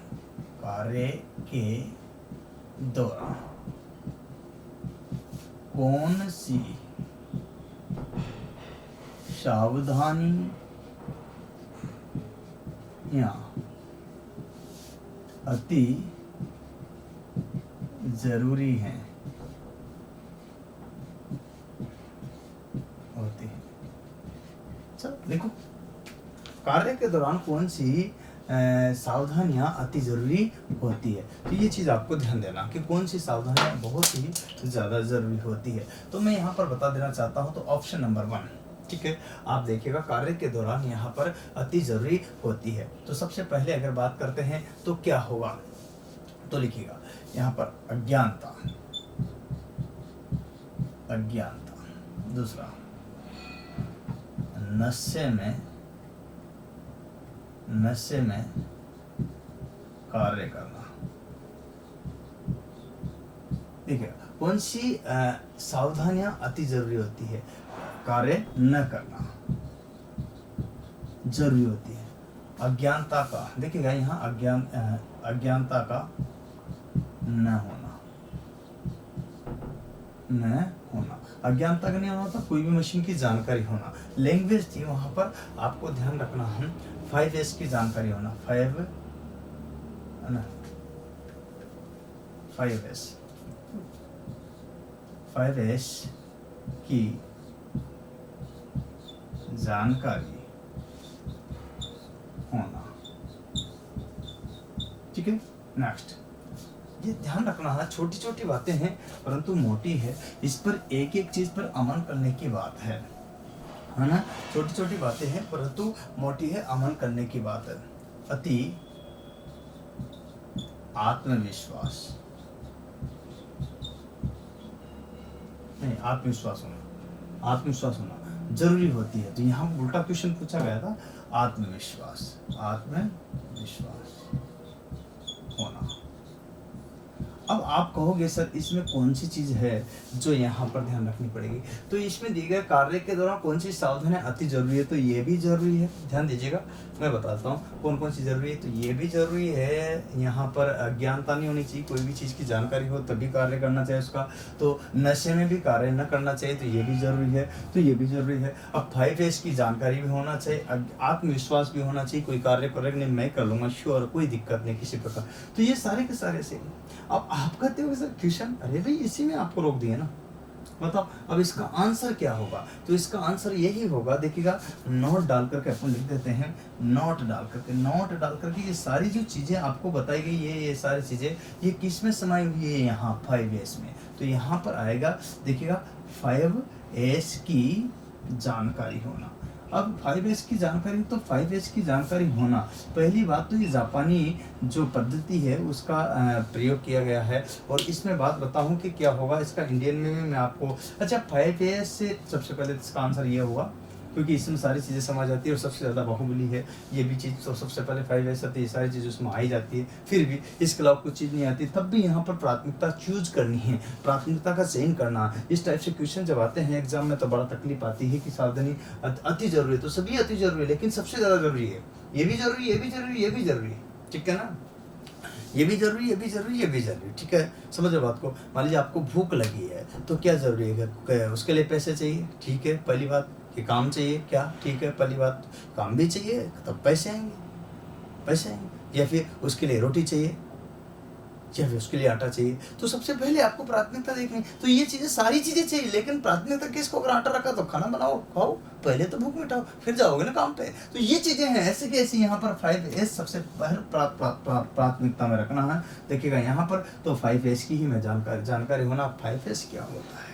कौन सी सावधानी या अति जरूरी है होती है। चलो देखो, कार्य के दौरान कौन सी सावधानियां अति जरूरी होती है। तो ये चीज़ आपको ध्यान देना कि कौन सी सावधानियां बहुत ही ज़्यादा जरूरी होती है। तो मैं यहाँ पर बता देना चाहता हूँ, तो ऑप्शन नंबर 1, ठीक है, आप देखिएगा कार्य के दौरान यहाँ पर अति जरूरी होती है। तो सबसे पहले अगर बात करते हैं तो क्या होगा, तो लिखिएगा यहाँ पर अज्ञानता, दूसरा नशे में कार्य करना। ठीक है, कौन सी सावधानियां अति जरूरी होती है, कार्य न करना जरूरी होती है। अज्ञानता का, देखिएगा यहाँ अज्ञानता का न होना, अज्ञानता का नहीं होना था, कोई भी मशीन की जानकारी होना। लैंग्वेज थी वहां पर, आपको ध्यान रखना है 5S की जानकारी होना, 5S की जानकारी होना। ठीक है, नेक्स्ट, ये ध्यान रखना है, छोटी छोटी बातें हैं परंतु मोटी है, इस पर एक एक चीज पर अमल करने की बात है ना। छोटी छोटी बातें हैं परंतु मोटी है, अमल करने की बात है। अति आत्मविश्वास होना जरूरी होती है। तो यहाँ उल्टा क्वेश्चन पूछा गया था, आत्मविश्वास होना। अब आप कहोगे सर इसमें कौन सी चीज है जो यहाँ पर ध्यान रखनी पड़ेगी, तो इसमें दी गई कार्य के दौरान कौन सी सावधानी अति जरूरी है, तो ये भी जरूरी है। ध्यान दीजिएगा, मैं बताता हूँ कौन कौन सी जरूरी है। तो ये भी जरूरी है, यहाँ पर अज्ञानता नहीं होनी चाहिए, कोई भी चीज़ की जानकारी हो तभी कार्य करना चाहिए उसका। तो नशे में भी कार्य न करना चाहिए, तो ये भी जरूरी है, तो ये भी जरूरी है। अब 5S की जानकारी भी होना चाहिए, आत्मविश्वास भी होना चाहिए, कोई कार्य करेगा नहीं मैं कर लूँगा श्योर, कोई दिक्कत नहीं किसी प्रकार। तो ये सारे के सारे से अब आप कहते हो सर क्वेश्चन, अरे भाई इसी में आपको रोक दिए ना, बताओ अब इसका आंसर क्या होगा? तो इसका आंसर यही होगा, देखिएगा नोट डाल करके अपन लिख देते हैं, नोट डाल करके ये सारी जो चीज़ें आपको बताई गई, ये सारी चीज़ें ये किस में समाई हुई है? यहाँ 5S में। तो यहाँ पर आएगा, देखिएगा 5S की जानकारी होना। अब 5S की जानकारी, तो 5S की जानकारी होना, पहली बात तो ये जापानी जो पद्धति है उसका प्रयोग किया गया है। और इसमें बात बताऊं कि क्या होगा इसका इंडियन में भी मैं आपको, अच्छा 5S से सबसे पहले इसका आंसर ये होगा क्योंकि इसमें सारी चीज़ें समा जाती है और सबसे ज़्यादा बाहुबली है ये भी चीज़, तो सबसे पहले 5S आती है, ये सारी चीज़ उसमें आई जाती है। फिर भी इसके अलावा कुछ चीज़ नहीं आती, तब भी यहाँ पर प्राथमिकता चूज करनी है, प्राथमिकता का चयन करना। इस टाइप से क्वेश्चन जब आते हैं एग्जाम में तो बड़ा तकलीफ आती है कि सावधानी अति जरूरी है। तो सभी अति जरूरी है, लेकिन सबसे ज़्यादा जरूरी है, ये भी जरूरी, ये भी जरूरी, ये भी जरूरी, ठीक है ना? ये भी जरूरी, ये भी जरूरी, ये भी जरूरी, ठीक है? समझ रहे बात को? मान लीजिए आपको भूख लगी है तो क्या जरूरी है? उसके लिए पैसे चाहिए, ठीक है, पहली बात। कि काम चाहिए क्या, ठीक है, पहली बात। काम भी चाहिए तब पैसे आएंगे, पैसे आएंगे। या फिर उसके लिए रोटी चाहिए, या फिर उसके लिए आटा चाहिए। तो सबसे पहले आपको प्राथमिकता देखनी, तो ये चीजें सारी चीजें चाहिए, लेकिन प्राथमिकता किसको? अगर आटा रखा तो खाना बनाओ, खाओ, पहले तो भूख मिटाओ, फिर जाओगे ना काम पे। तो ये चीजें हैं, ऐसे कि ऐसे यहाँ पर 5S सबसे पहले प्राथमिकता में रखना है। देखिएगा यहाँ पर तो 5S की ही मैं जानकारी होना। 5S क्या होता है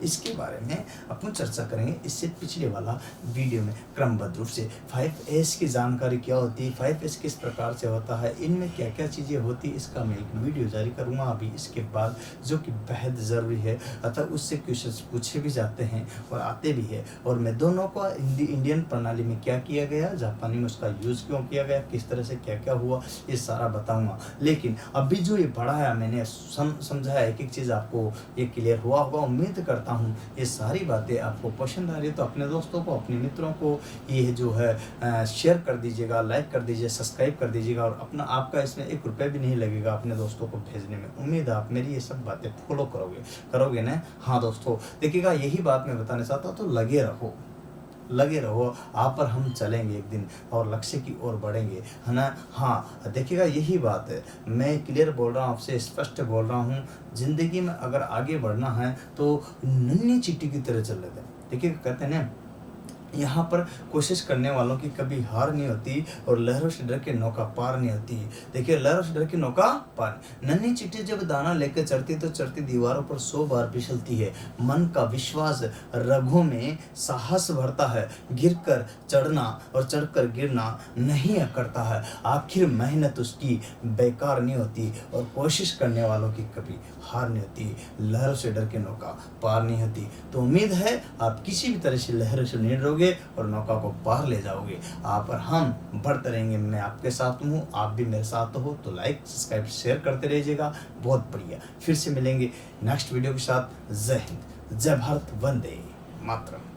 इसके बारे में अपन चर्चा करेंगे इससे पिछले वाला वीडियो में क्रमबद्ध रूप से। 5S की जानकारी क्या होती है, 5S किस प्रकार से होता है, इनमें क्या क्या चीज़ें होती है, इसका मैं एक वीडियो जारी करूँगा अभी इसके बाद, जो कि बेहद ज़रूरी है। अतः उससे क्वेश्चन पूछे भी जाते हैं और आते भी है। और मैं दोनों को इंडियन प्रणाली में क्या किया गया, जापानी में उसका यूज़ क्यों किया गया, किस तरह से क्या क्या हुआ, ये सारा बताऊँगा। लेकिन अभी जो ये पढ़ाया मैंने समझाया, एक एक चीज़ आपको ये क्लियर हुआ होगा, उम्मीद करता हूँ। ये सारी बातें आपको पसंद आ रही है तो अपने दोस्तों को, अपने मित्रों को ये जो है शेयर कर दीजिएगा, लाइक कर दीजिए, सब्सक्राइब कर दीजिएगा। और अपना आपका इसमें 1 रुपये भी नहीं लगेगा अपने दोस्तों को भेजने में। उम्मीद है आप मेरी ये सब बातें फॉलो करोगे ना? हाँ दोस्तों, देखिएगा यही बात मैं बताना चाहता हूँ, तो लगे रहो, आप पर हम चलेंगे एक दिन और लक्ष्य की ओर बढ़ेंगे, है ना? हाँ देखिएगा यही बात है, मैं क्लियर बोल रहा हूँ आपसे, स्पष्ट बोल रहा हूँ। जिंदगी में अगर आगे बढ़ना है तो नन्ही चींटी की तरह चल लेते हैं। देखिए कहते हैं ना, यहाँ पर कोशिश करने वालों की कभी हार नहीं होती और लहरों से डर के नौका पार नहीं होती। देखिए लहरों से डर के नौका पार, नन्ही चींटी जब दाना लेकर चढ़ती तो चढ़ती दीवारों पर 100 बार फिसलती है। मन का विश्वास रगों में साहस भरता है, गिरकर चढ़ना और चढ़कर गिरना नहीं करता है। आखिर मेहनत उसकी बेकार नहीं होती और कोशिश करने वालों की कभी हार नहीं होती। लहरों से डर के नौका पार नहीं होती। तो उम्मीद है आप किसी भी तरह से लहरों से नहीं डरोगे और नौका को पार ले जाओगे। आप और हम बढ़ते रहेंगे, मैं आपके साथ हूँ, आप भी मेरे साथ हो। तो लाइक सब्सक्राइब शेयर करते रहिएगा। बहुत बढ़िया, फिर से मिलेंगे नेक्स्ट वीडियो के साथ। जय हिंद, जय भारत, वंदे मातरम।